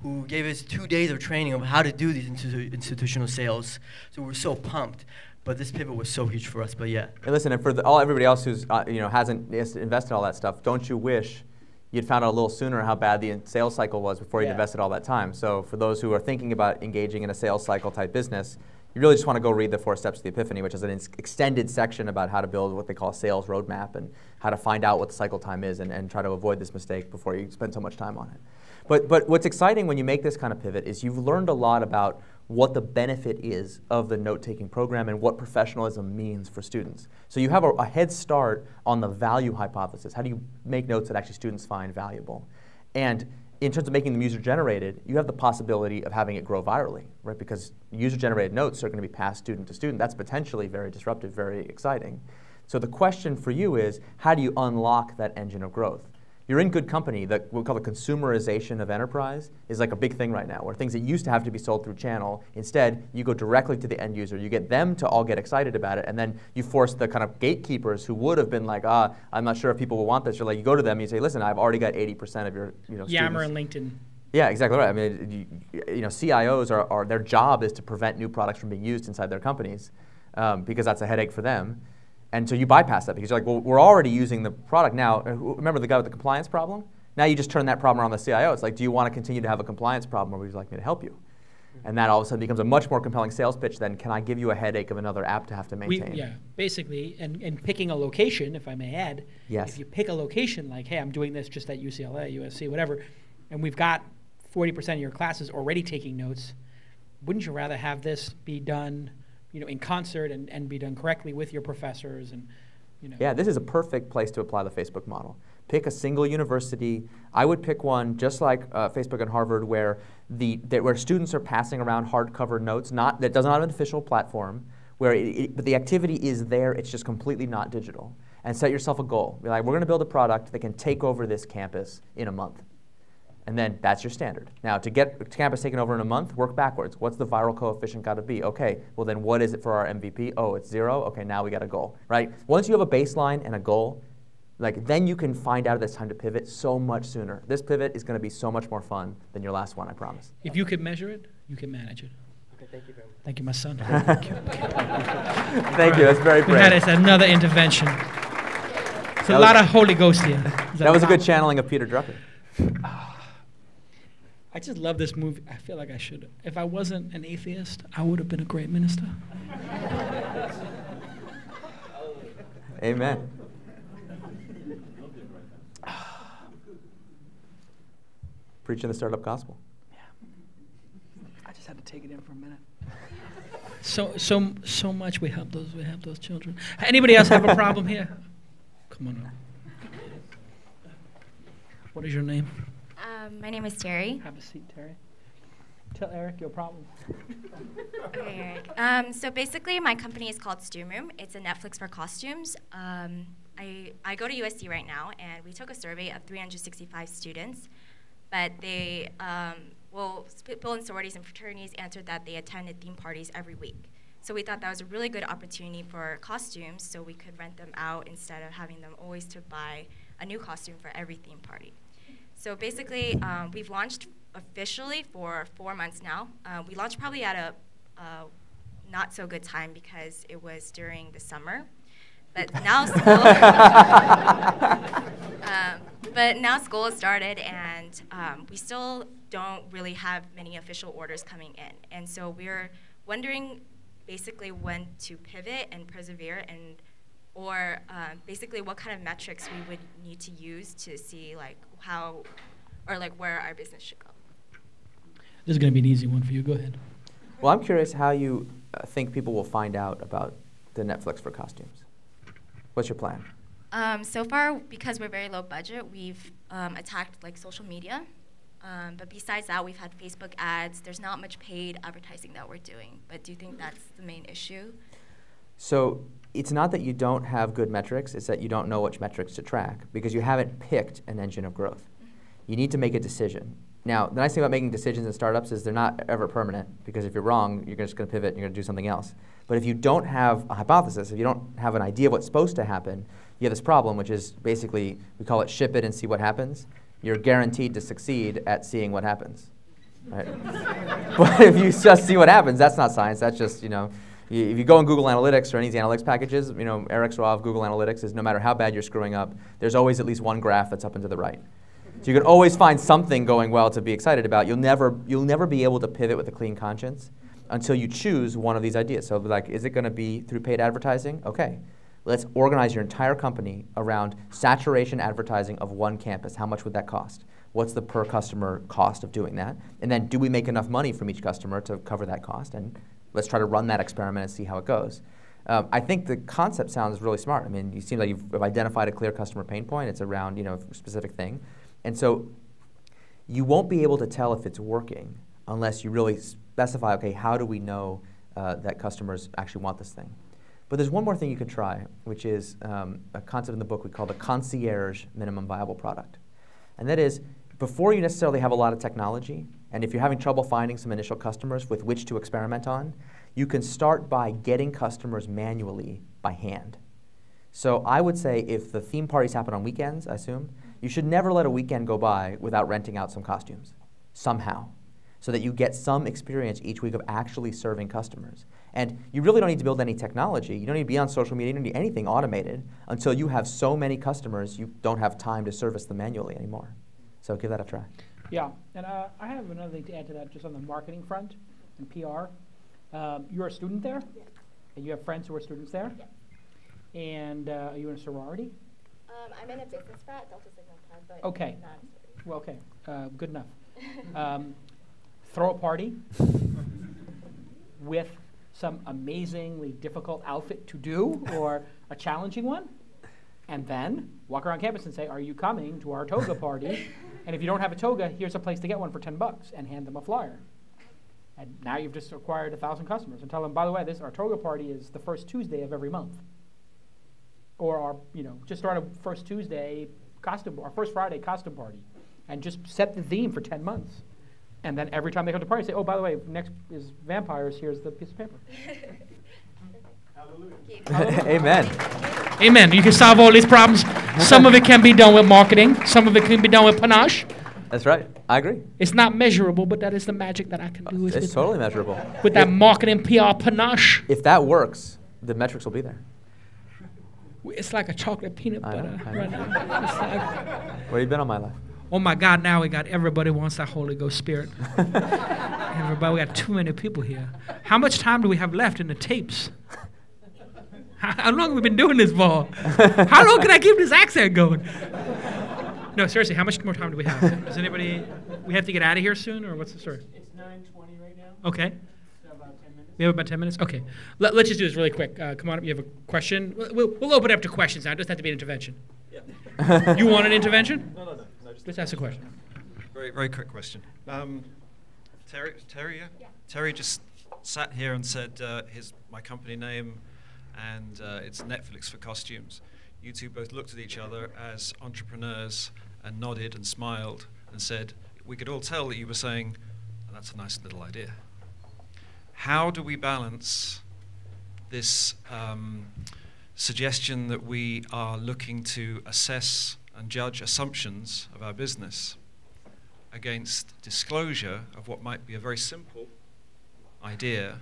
who gave us 2 days of training of how to do these institutional sales. So we're so pumped. But this pivot was so huge for us. But yeah. And listen, and for everybody else who's hasn't invested all that stuff, don't you wish you'd found out a little sooner how bad the sales cycle was before you'd invested all that time? So for those who are thinking about engaging in a sales cycle type business, you really just want to go read the 4 Steps to the Epiphany, which is an extended section about how to build what they call a sales roadmap and how to find out what the cycle time is and try to avoid this mistake before you spend so much time on it. But what's exciting when you make this kind of pivot is you've learned a lot about what the benefit is of the note-taking program and what professionalism means for students. So you have a head start on the value hypothesis. How do you make notes that actually students find valuable? And in terms of making them user-generated, you have the possibility of having it grow virally, right? Because user-generated notes are going to be passed student to student. That's potentially very disruptive, very exciting. So the question for you is, how do you unlock that engine of growth? You're in good company. What we call the consumerization of enterprise is like a big thing right now, where things that used to have to be sold through channel, instead you go directly to the end user. You get them to all get excited about it, and then you force the kind of gatekeepers who would have been like, I'm not sure if people will want this. You're like, you go to them and you say, listen, I've already got 80% of your Yammer students. and LinkedIn. Yeah, exactly right. I mean, CIOs are their job is to prevent new products from being used inside their companies because that's a headache for them. And so you bypass that because you're like, well, we're already using the product now. Remember the guy with the compliance problem? Now you just turn that problem around on the CIO. It's like, do you want to continue to have a compliance problem, or would you like me to help you? And that all of a sudden becomes a much more compelling sales pitch than, can I give you a headache of another app to have to maintain? Basically, and picking a location, if I may add. Yes. If you pick a location like, hey, I'm doing this just at UCLA, USC, whatever, and we've got 40% of your classes already taking notes, wouldn't you rather have this be done in concert and be done correctly with your professors and, Yeah, this is a perfect place to apply the Facebook model. Pick a single university. I would pick one just like Facebook and Harvard, where where students are passing around hardcover notes, that does not have an official platform, but the activity is there. It's just completely not digital. And set yourself a goal. Be like, we're going to build a product that can take over this campus in a month. And then that's your standard. Now, to get campus taken over in a month, work backwards. What's the viral coefficient got to be? Okay, well then what is it for our MVP? Oh, it's 0. Okay, now we got a goal, right? Once you have a baseline and a goal, then you can find out it's time to pivot so much sooner. This pivot is going to be so much more fun than your last one, I promise. If you can measure it, you can manage it. Okay, thank you very much. Thank you, my son. Thank you, that's very brave. That is another intervention. It's a lot of Holy Ghost here. That was a good channeling of Peter Drucker. I just love this movie. I feel like I should. If I wasn't an atheist, I would have been a great minister. Amen. Preaching the startup gospel. Yeah. I just had to take it in for a minute. So much we help those children. Anybody else have a problem here? Come on up. What is your name? My name is Terry. Have a seat, Terry. Tell Eric your problem. Okay, Eric. So basically, my company is called Stumeroom. It's a Netflix for costumes. I go to USC right now, and we took a survey of 365 students. but they, people in sororities and fraternities answered that they attended theme parties every week. So we thought that was a really good opportunity for costumes, so we could rent them out instead of having them always to buy a new costume for every theme party. So basically, we've launched officially for 4 months now. We launched probably at a not so good time because it was during the summer. But now school has started, and we still don't really have many official orders coming in. And so we're wondering basically when to pivot and persevere, and or basically what kind of metrics we would need to use to see like how or like where our business should go. This is going to be an easy one for you. Go ahead. Well, I'm curious how you think people will find out about the Netflix for costumes. What's your plan? So far, because we're very low budget, we've attacked like social media. But besides that, we've had Facebook ads. There's not much paid advertising that we're doing. But do you think that's the main issue? So it's not that you don't have good metrics, it's that you don't know which metrics to track because you haven't picked an engine of growth. You need to make a decision. Now, the nice thing about making decisions in startups is they're not ever permanent because if you're wrong, you're just going to pivot and you're going to do something else. But if you don't have a hypothesis, if you don't have an idea of what's supposed to happen, you have this problem, which is basically, we call it ship it and see what happens. You're guaranteed to succeed at seeing what happens. Right? But if you just see what happens, that's not science. That's just, you know, if you go on Google Analytics or any of the analytics packages, you know, Eric's law of Google Analytics is no matter how bad you're screwing up, there's always at least one graph that's up and to the right. So you can always find something going well to be excited about. You'll never be able to pivot with a clean conscience until you choose one of these ideas. So like, is it going to be through paid advertising? Okay. Let's organize your entire company around saturation advertising of one campus. How much would that cost? What's the per customer cost of doing that? And then do we make enough money from each customer to cover that cost? And let's try to run that experiment and see how it goes. I think the concept sounds really smart. I mean, you seem like you've identified a clear customer pain point. It's around, you know, a specific thing. And so you won't be able to tell if it's working unless you really specify, okay, how do we know that customers actually want this thing? But there's one more thing you could try, which is a concept in the book we call the concierge minimum viable product. And that is, before you necessarily have a lot of technology, and if you're having trouble finding some initial customers with which to experiment on, you can start by getting customers manually by hand. So I would say if the theme parties happen on weekends, I assume, you should never let a weekend go by without renting out some costumes, somehow, so that you get some experience each week of actually serving customers. And you really don't need to build any technology. You don't need to be on social media. You don't need anything automated until you have so many customers you don't have time to service them manually anymore. So give that a try. Yeah, and I have another thing to add to that just on the marketing front and PR. You're a student there? Yes. And you have friends who are students there? Yes. And are you in a sorority? I'm in a business frat, Delta Sigma Chi, but okay. not a sorority. Well, okay, good enough. Throw a party with some amazingly difficult outfit to do or a challenging one, and then walk around campus and say, are you coming to our toga party? And if you don't have a toga, here's a place to get one for $10 and hand them a flyer. And now you've just acquired 1,000 customers and tell them, by the way, our toga party is the first Tuesday of every month. Or our, just start a first Tuesday costume, or first Friday costume party, and just set the theme for 10 months. And then every time they come to party, say, oh, by the way, next is vampires, here's the piece of paper. Hallelujah. Amen. Amen. You can solve all these problems. Some of it can be done with marketing. Some of it can be done with panache. That's right. I agree. It's not measurable, but that is the magic that I can do. It's totally measurable. With that marketing PR panache. If that works, the metrics will be there. It's like a chocolate peanut butter right now. Where have you been all my life? Oh my God, now we got everybody wants that Holy Ghost Spirit. Everybody, we got too many people here. How much time do we have left in the tapes? How long have we been doing this for? How long can I keep this accent going? No, seriously, how much more time do we have? Does anybody, we have to get out of here soon, or what's the story? It's 9:20 right now. Okay. So about 10 minutes. We have about 10 minutes? Okay. Let's just do this really quick. Come on up, you have a question? We'll open it up to questions now. It doesn't have to be an intervention. Yeah. You want an intervention? No. Just ask a question. Very quick question. Terry, yeah? Yeah. Terry just sat here and said, here's my company name, and it's Netflix for costumes. You two both looked at each other as entrepreneurs and nodded and smiled and said, we could all tell that you were saying, oh, that's a nice little idea. How do we balance this suggestion that we are looking to assess and judge assumptions of our business against disclosure of what might be a very simple idea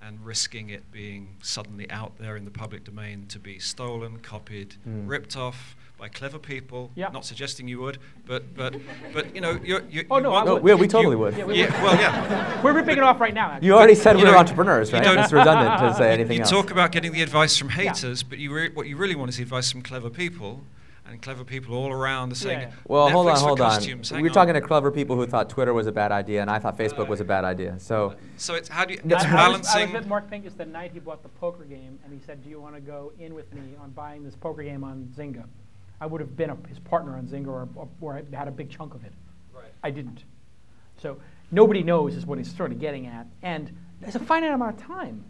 and risking it being suddenly out there in the public domain to be stolen, copied, ripped off by clever people? Not suggesting you would, but you know, we totally would. We're ripping it off right now. Actually. You already said we're entrepreneurs, right? It's redundant to say anything else. You talk about getting the advice from haters, but what you really want is the advice from clever people. And clever people all around are saying, well, Netflix hold on. Costumes, We're talking to clever people who thought Twitter was a bad idea, and I thought Facebook was a bad idea. So it's how do you? It's balancing. I was at Mark Pincus the night he bought the poker game, and he said, "Do you want to go in with me on buying this poker game on Zynga?" I would have been his partner on Zynga, or I had a big chunk of it. Right. I didn't. So nobody knows is what he's sort of getting at, and there's a finite amount of time.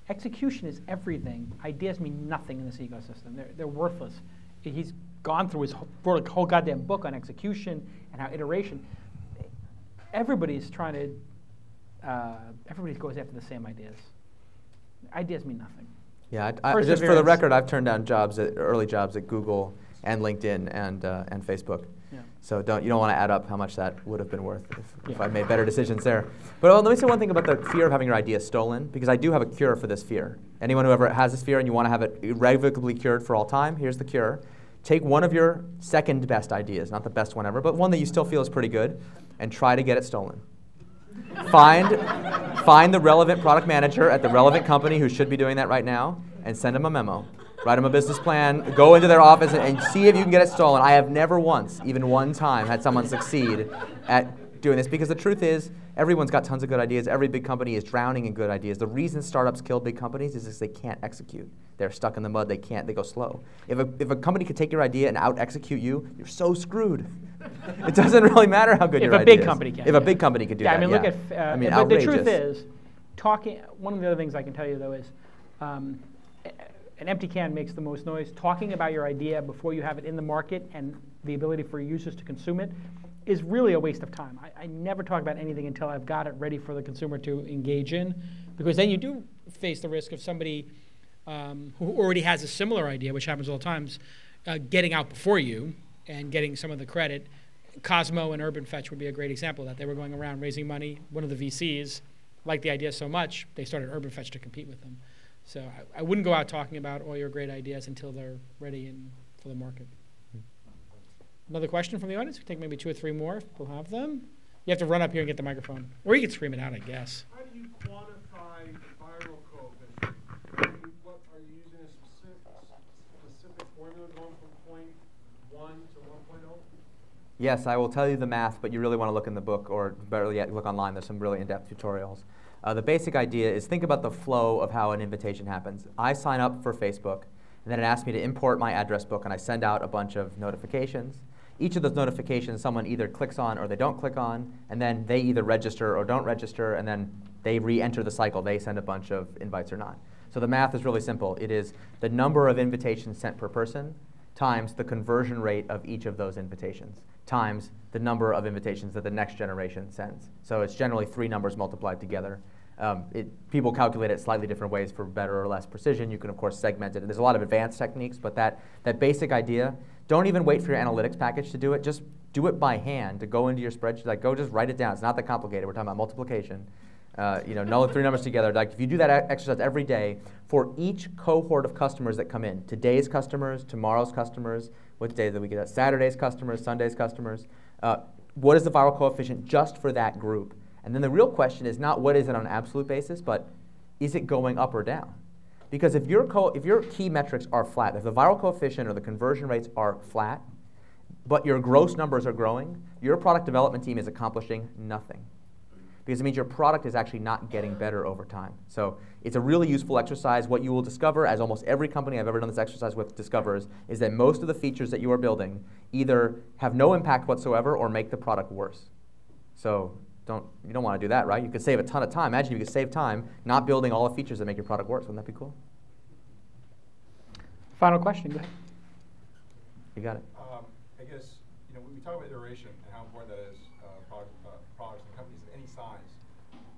Execution is everything. Ideas mean nothing in this ecosystem. They're worthless. He's gone through wrote a whole goddamn book on execution and how iteration. Everybody's trying to. Everybody goes after the same ideas. Ideas mean nothing. Yeah, just for the record, I've turned down early jobs at Google and LinkedIn and Facebook. Yeah. So you don't want to add up how much that would have been worth if I made better decisions there. But let me say one thing about the fear of having your idea stolen, because I do have a cure for this fear. Anyone who ever has this fear and you want to have it irrevocably cured for all time, here's the cure. Take one of your second best ideas, not the best one ever, but one that you still feel is pretty good, and try to get it stolen. Find the relevant product manager at the relevant company who should be doing that right now, and send them a memo. Write them a business plan, go into their office, and see if you can get it stolen. I have never once, even one time, had someone succeed at doing this, because the truth is, everyone's got tons of good ideas. Every big company is drowning in good ideas. The reason startups kill big companies is because they can't execute. They're stuck in the mud. They go slow. If a company could take your idea and out-execute you, you're so screwed. It doesn't really matter how good your idea is. If a big company can. If a big company could do that, I mean, look at, but outrageous. The truth is, one of the other things I can tell you, though, is an empty can makes the most noise. Talking about your idea before you have it in the market and the ability for users to consume it is really a waste of time. I never talk about anything until I've got it ready for the consumer to engage in, because then you do face the risk of somebody who already has a similar idea, which happens all the times, getting out before you and getting some of the credit. Cosmo and Urban Fetch would be a great example of that. They were going around raising money. One of the VCs liked the idea so much, they started Urban Fetch to compete with them. So I wouldn't go out talking about all your great ideas until they're ready for the market. Another question from the audience? We can take maybe 2 or 3 more if we'll have them. You have to run up here and get the microphone. Or you can scream it out, I guess. How do you quantify viral coefficient? Are you using a specific formula going from 0.1 to 1.0? Yes, I will tell you the math, but you really want to look in the book, or better yet, look online. There's some really in-depth tutorials. The basic idea is think about the flow of how an invitation happens. I sign up for Facebook, and then it asks me to import my address book, and I send out a bunch of notifications. Each of those notifications someone either clicks on or they don't click on, and then they either register or don't register, and then they re-enter the cycle. They send a bunch of invites or not. So the math is really simple. It is the number of invitations sent per person times the conversion rate of each of those invitations times the number of invitations that the next generation sends. So it's generally 3 numbers multiplied together. People calculate it slightly different ways for better or less precision. You can, of course, segment it. And there's a lot of advanced techniques, but that basic idea, don't even wait for your analytics package to do it. Just do it by hand, to go into your spreadsheet. Go just write it down. It's not that complicated. We're talking about multiplication. Null 3 numbers together. If you do that exercise every day, for each cohort of customers that come in, today's customers, tomorrow's customers, what day that we get? Saturday's customers, Sunday's customers. What is the viral coefficient just for that group? And then the real question is not what is it on an absolute basis, but is it going up or down? Because if your key metrics are flat, if the viral coefficient or the conversion rates are flat, but your gross numbers are growing, your product development team is accomplishing nothing. Because it means your product is actually not getting better over time. So it's a really useful exercise. What you will discover, as almost every company I've ever done this exercise with discovers, is that most of the features that you are building either have no impact whatsoever or make the product worse. So you don't want to do that, right? You could save a ton of time. Imagine you could save time not building all the features that make your product worse. Wouldn't that be cool? Final question. Go ahead. You got it. I guess we talk about iteration and how important that is, product products and companies of any size.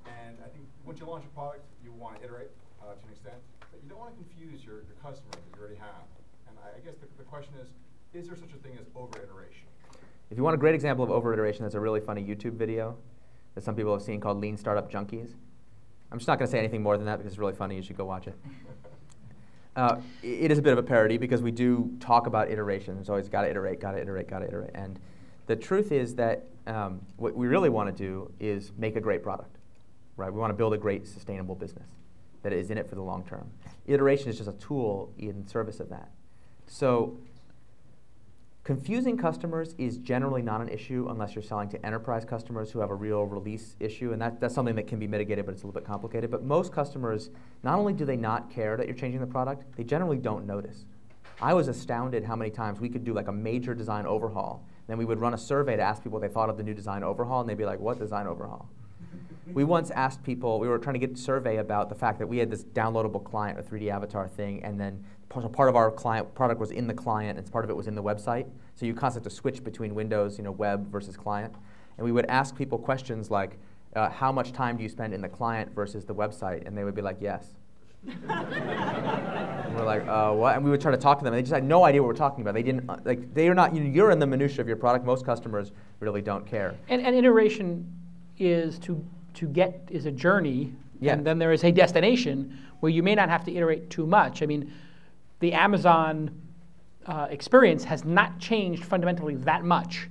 And I think once you launch a product, you want to iterate to an extent, but you don't want to confuse your customers that you already have. And I guess the question is there such a thing as over-iteration? If you want a great example of over-iteration, there's a really funny YouTube video that some people have seen called Lean Startup Junkies. I'm just not going to say anything more than that because it's really funny. You should go watch it. It is a bit of a parody because we do talk about iteration. It's always got to iterate, got to iterate, got to iterate. And the truth is that what we really want to do is make a great product, right? We want to build a great sustainable business that is in it for the long term. Iteration is just a tool in service of that. So confusing customers is generally not an issue unless you're selling to enterprise customers who have a real release issue, and that's something that can be mitigated, but it's a little bit complicated. But most customers, not only do they not care that you're changing the product, they generally don't notice. I was astounded how many times we could do like a major design overhaul, then we would run a survey to ask people what they thought of the new design overhaul, and they'd be like, what design overhaul? We once asked people, we were trying to get a survey about the fact that we had this downloadable client, a 3D avatar thing, and then part of our client product was in the client, and part of it was in the website. So you constantly have to switch between Windows, web versus client. And we would ask people questions like, how much time do you spend in the client versus the website? And they would be like, yes. And we're like, what? And we would try to talk to them, and they just had no idea what we're talking about. They didn't, they are not, you're in the minutia of your product. Most customers really don't care. And iteration is is a journey, and then there is a destination where you may not have to iterate too much. I mean, the Amazon experience has not changed fundamentally that much.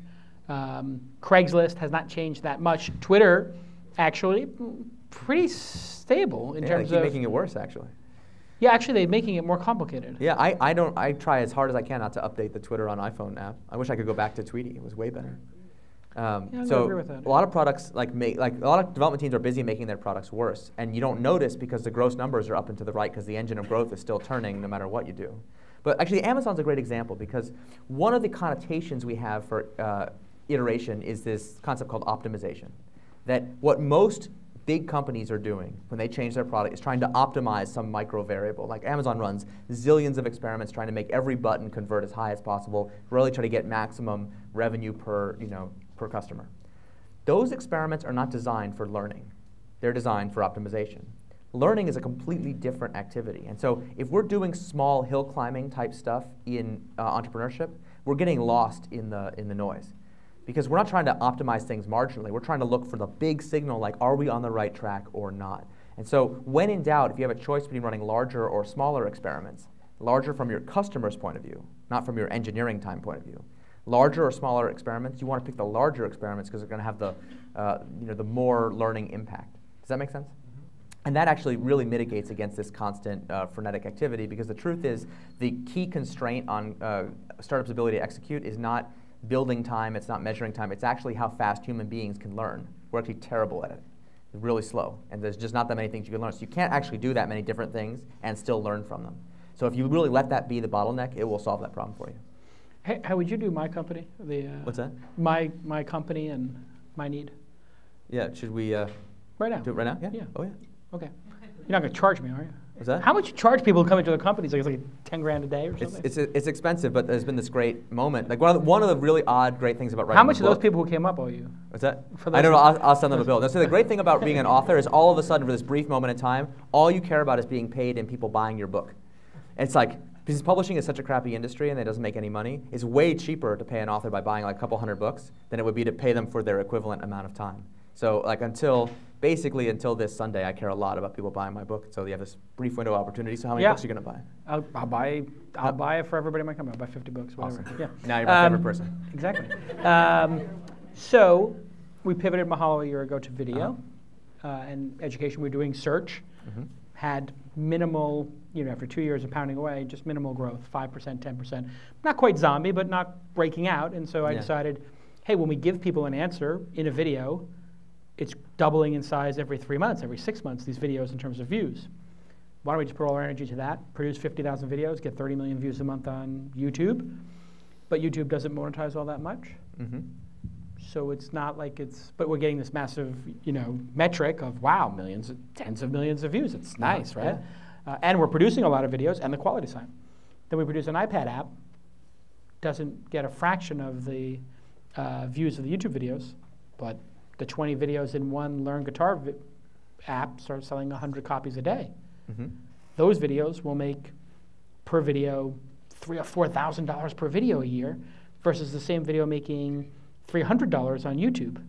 Craigslist has not changed that much. Twitter, actually, pretty stable in terms of... They keep making it worse, actually. Yeah, actually, they're making it more complicated. Yeah, I try as hard as I can not to update the Twitter on iPhone app. I wish I could go back to Tweety. It was way better. So agree with that. A lot of products, a lot of development teams are busy making their products worse, and you don't notice because the gross numbers are up and to the right because the engine of growth is still turning no matter what you do. But actually, Amazon's a great example because one of the connotations we have for iteration is this concept called optimization. That what most big companies are doing when they change their product is trying to optimize some micro variable. Like Amazon runs zillions of experiments trying to make every button convert as high as possible, really try to get maximum revenue per customer. Those experiments are not designed for learning. They're designed for optimization. Learning is a completely different activity. And so if we're doing small hill climbing type stuff in entrepreneurship, we're getting lost in the noise. Because we're not trying to optimize things marginally. We're trying to look for the big signal, like are we on the right track or not? And so when in doubt, if you have a choice between running larger or smaller experiments, larger from your customer's point of view, not from your engineering time point of view, larger or smaller experiments, you want to pick the larger experiments because they're going to have the more learning impact. Does that make sense? And that actually really mitigates against this constant frenetic activity because the truth is the key constraint on startups' ability to execute is not building time, it's not measuring time, it's actually how fast human beings can learn. We're actually terrible at it. It's really slow, and there's just not that many things you can learn. So you can't actually do that many different things and still learn from them. So if you really let that be the bottleneck, it will solve that problem for you. Hey, how would you do my company? What's that? My company and my need. Yeah, should we right now? Do it right now? Yeah. Oh yeah. Okay. You're not going to charge me, are you? What's that? How much you charge people who come into the companies? Like, it's like 10 grand a day or something? It's expensive, but there's been this great moment. Like one of the really odd, great things about writing How much a do book, those people who came up owe you? What's that? I don't know. I'll send them a bill. So the great thing about being an author is all of a sudden, for this brief moment in time, all you care about is being paid and people buying your book. And it's like, because publishing is such a crappy industry and it doesn't make any money, it's way cheaper to pay an author by buying like a couple hundred books than it would be to pay them for their equivalent amount of time. So like basically until this Sunday, I care a lot about people buying my book. So you have this brief window of opportunity. So how many books are you going to buy? I'll buy it for everybody in my company. I'll buy 50 books, whatever. Awesome. Yeah. Now you're my favorite person. Exactly. So we pivoted Mahalo a year ago to video and education. We're doing search. Had minimal, after 2 years of pounding away, just minimal growth, 5%, 10%. Not quite zombie, but not breaking out. And so I decided, hey, when we give people an answer in a video, it's doubling in size every 3 months, every 6 months, these videos in terms of views. Why don't we just put all our energy to that, produce 50,000 videos, get 30 million views a month on YouTube, but YouTube doesn't monetize all that much. So it's not like but we're getting this massive, metric of, wow, millions, tens of millions of views. It's nice, right? Yeah. And we're producing a lot of videos and the quality's fine. Then we produce an iPad app, doesn't get a fraction of the views of the YouTube videos, but the 20 videos in one Learn Guitar app start selling 100 copies a day. Those videos will make per video $3,000 or $4,000 per video a year, versus the same video making $300 on YouTube.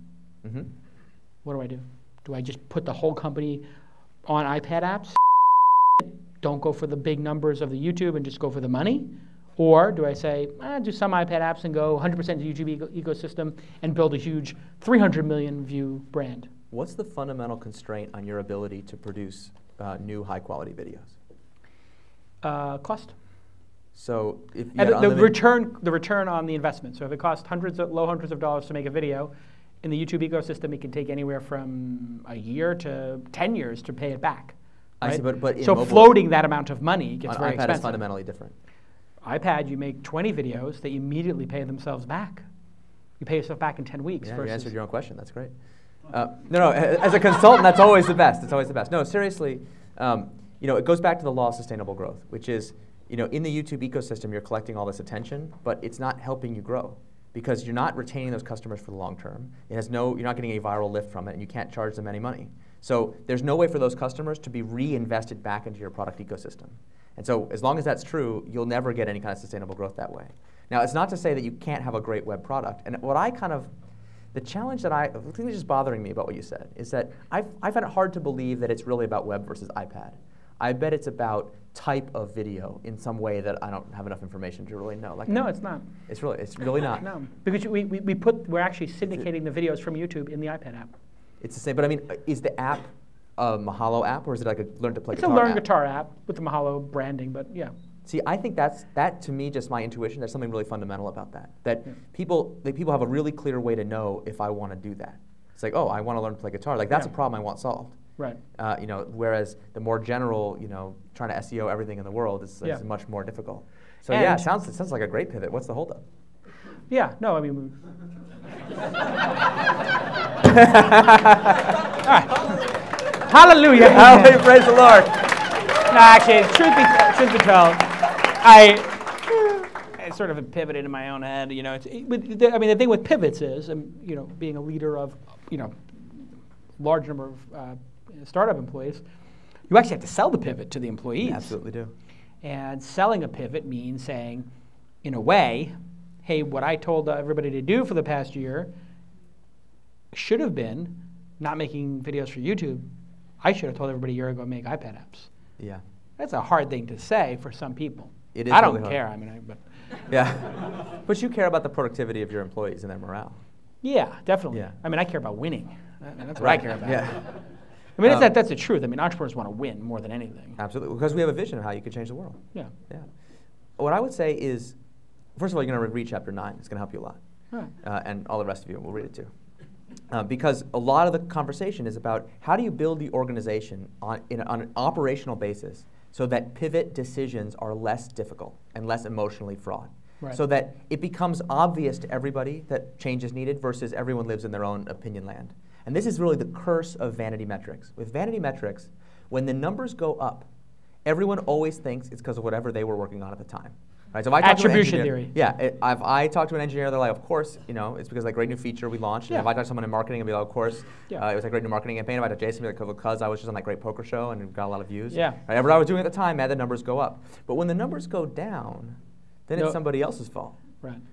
What do I do? Do I just put the whole company on iPad apps? Don't go for the big numbers of the YouTube and just go for the money? Or do I say, do some iPad apps and go 100% to the YouTube ecosystem and build a huge 300 million view brand? What's the fundamental constraint on your ability to produce new high-quality videos? Cost. So if and the return on the investment. So if it costs low hundreds of dollars to make a video, in the YouTube ecosystem, it can take anywhere from a year to 10 years to pay it back. Right? I see, but so floating that amount of money gets very expensive. iPad is fundamentally different. iPad, you make 20 videos, they immediately pay themselves back. You pay yourself back in 10 weeks. Yeah, you answered your own question. That's great. No, as a consultant, that's always the best. It's always the best. No, seriously, it goes back to the law of sustainable growth, which is, in the YouTube ecosystem, you're collecting all this attention, but it's not helping you grow because you're not retaining those customers for the long term. You're not getting a viral lift from it, and you can't charge them any money. So there's no way for those customers to be reinvested back into your product ecosystem. And so as long as that's true, you'll never get any kind of sustainable growth that way. Now, it's not to say that you can't have a great web product. And the challenge the thing that's just bothering me about what you said is that I find it hard to believe that it's really about web versus iPad. I bet it's about type of video in some way that I don't have enough information to really know. No, it's not. It's really not. No, because we're actually syndicating the videos from YouTube in the iPad app. It's the same, but I mean, is the app a Mahalo app, or is it like a Learn to Play Guitar app? It's a Learn app? Guitar app with the Mahalo branding, but yeah. See, I think that to me, just my intuition, there's something really fundamental about that. That people have a really clear way to know if I want to do that. It's like, oh, I want to learn to play guitar. Like that's a problem I want solved. Right. Whereas the more general, trying to SEO everything in the world is much more difficult. So yeah, it sounds like a great pivot. What's the holdup? Yeah, no, I mean. All right. Hallelujah. Hallelujah, praise the Lord. No, actually, truth be told, I sort of pivoted in my own head. The thing with pivots is, being a leader of, large number of startup employees, you actually have to sell the pivot to the employees. You absolutely do. And selling a pivot means saying, in a way, hey, what I told everybody to do for the past year should have been not making videos for YouTube. I should have told everybody a year ago to make iPad apps. Yeah. That's a hard thing to say for some people. It is. I don't really care. Hard. Yeah. But you care about the productivity of your employees and their morale. Yeah, definitely. Yeah. I care about winning. That's what I care about. Yeah. That's the truth. Entrepreneurs want to win more than anything. Absolutely, because we have a vision of how you could change the world. Yeah. Yeah. What I would say is, first of all, you're going to read chapter 9. It's going to help you a lot. All right. And all the rest of you will read it too. Because a lot of the conversation is about how do you build the organization on an operational basis so that pivot decisions are less difficult and less emotionally fraught. Right. So that it becomes obvious to everybody that change is needed versus everyone lives in their own opinion land. And this is really the curse of vanity metrics. With vanity metrics, when the numbers go up, everyone always thinks it's because of whatever they were working on at the time. Right? So if I talk Attribution to an engineer, theory. Yeah, if I talk to an engineer, they're like, of course, it's because of that great new feature we launched. Yeah. And if I talk to someone in marketing, I'll be like, of course, it was a great new marketing campaign. If I talk to Jason, I'll be like, because I was just on that great poker show and got a lot of views. Yeah. Right? Whatever I was doing at the time, the numbers go up. But when the numbers go down, then it's somebody else's fault.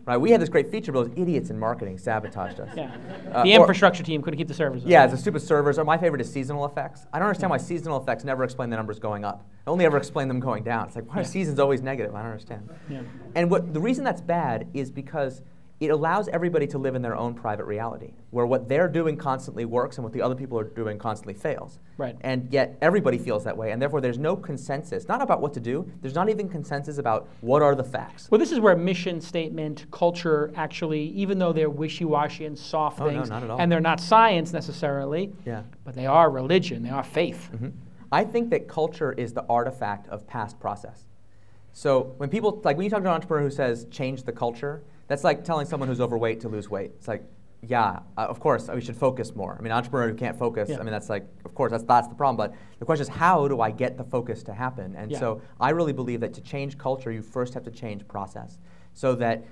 Right. We had this great feature, but those idiots in marketing sabotaged us. Yeah. The infrastructure team couldn't keep the servers up. Yeah, it's the stupid servers. Or my favorite is seasonal effects. I don't understand why seasonal effects never explain the numbers going up. I only ever explain them going down. It's like, why are seasons always negative? I don't understand. Yeah. And the reason that's bad is because it allows everybody to live in their own private reality, where what they're doing constantly works and what the other people are doing constantly fails. Right. And yet everybody feels that way, and therefore there's no consensus, not about what to do, there's not even consensus about what are the facts. Well, this is where mission statement, culture, actually, even though they're wishy-washy and soft things, no, not at all. and they're not science necessarily, but they are religion, they are faith. Mm-hmm. I think that culture is the artifact of past process. So when people, like when you talk to an entrepreneur who says, change the culture, that's like telling someone who's overweight to lose weight. It's like, of course, we should focus more. An entrepreneur who can't focus, that's like, of course, that's the problem. But the question is, how do I get the focus to happen? And so I really believe that to change culture, you first have to change process. So that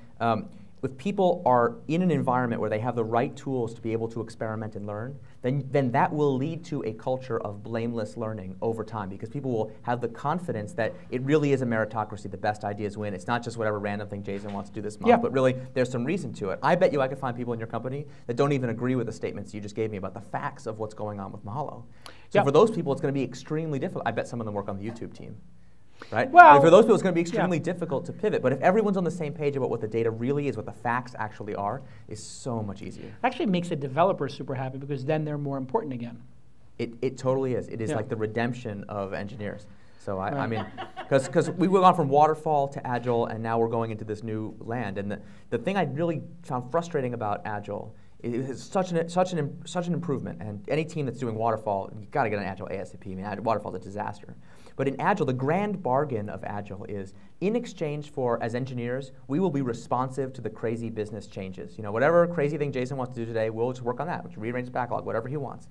if people are in an environment where they have the right tools to be able to experiment and learn, then that will lead to a culture of blameless learning over time, because people will have the confidence that it really is a meritocracy, the best ideas win. It's not just whatever random thing Jason wants to do this month, but really there's some reason to it. I bet you I could find people in your company that don't even agree with the statements you just gave me about the facts of what's going on with Mahalo. So for those people, it's going to be extremely difficult. I bet some of them work on the YouTube team. Right? Well, for those people, it's going to be extremely difficult to pivot. But if everyone's on the same page about what the data really is, what the facts actually are, it's so much easier. Actually makes the developers super happy, because then they're more important again. It totally is. It is like the redemption of engineers. So I mean, because we've gone from waterfall to agile, and now we're going into this new land. And the thing I really found frustrating about agile is such an improvement. And any team that's doing waterfall, you've got to get an agile ASAP. I mean, waterfall is a disaster. But in Agile, the grand bargain of Agile is, in exchange for, as engineers, we will be responsive to the crazy business changes. You know, whatever crazy thing Jason wants to do today, we'll just work on that. We'll rearrange the backlog, whatever he wants.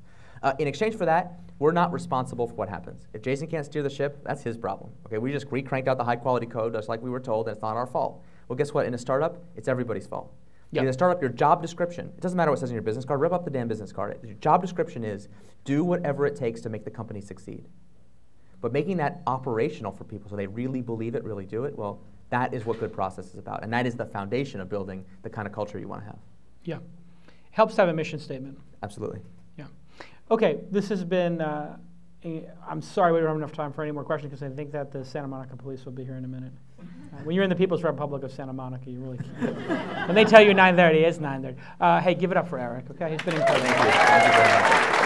In exchange for that, we're not responsible for what happens. If Jason can't steer the ship, that's his problem. Okay, we just re-cranked out the high-quality code just like we were told, and it's not our fault. Well, guess what? In a startup, it's everybody's fault. In a startup, your job description, it doesn't matter what it says in your business card, rip up the damn business card. Your job description is, do whatever it takes to make the company succeed. But making that operational for people so they really believe it, really do it, well, that is what good process is about. And that is the foundation of building the kind of culture you want to have. Yeah. Helps to have a mission statement. Absolutely. Yeah. Okay, this has been, I'm sorry we don't have enough time for any more questions, because I think that the Santa Monica police will be here in a minute. When you're in the People's Republic of Santa Monica, you really can't. When they tell you 9:30, it's 9:30. Hey, give it up for Eric, okay? He's been incredible. Thank you very much.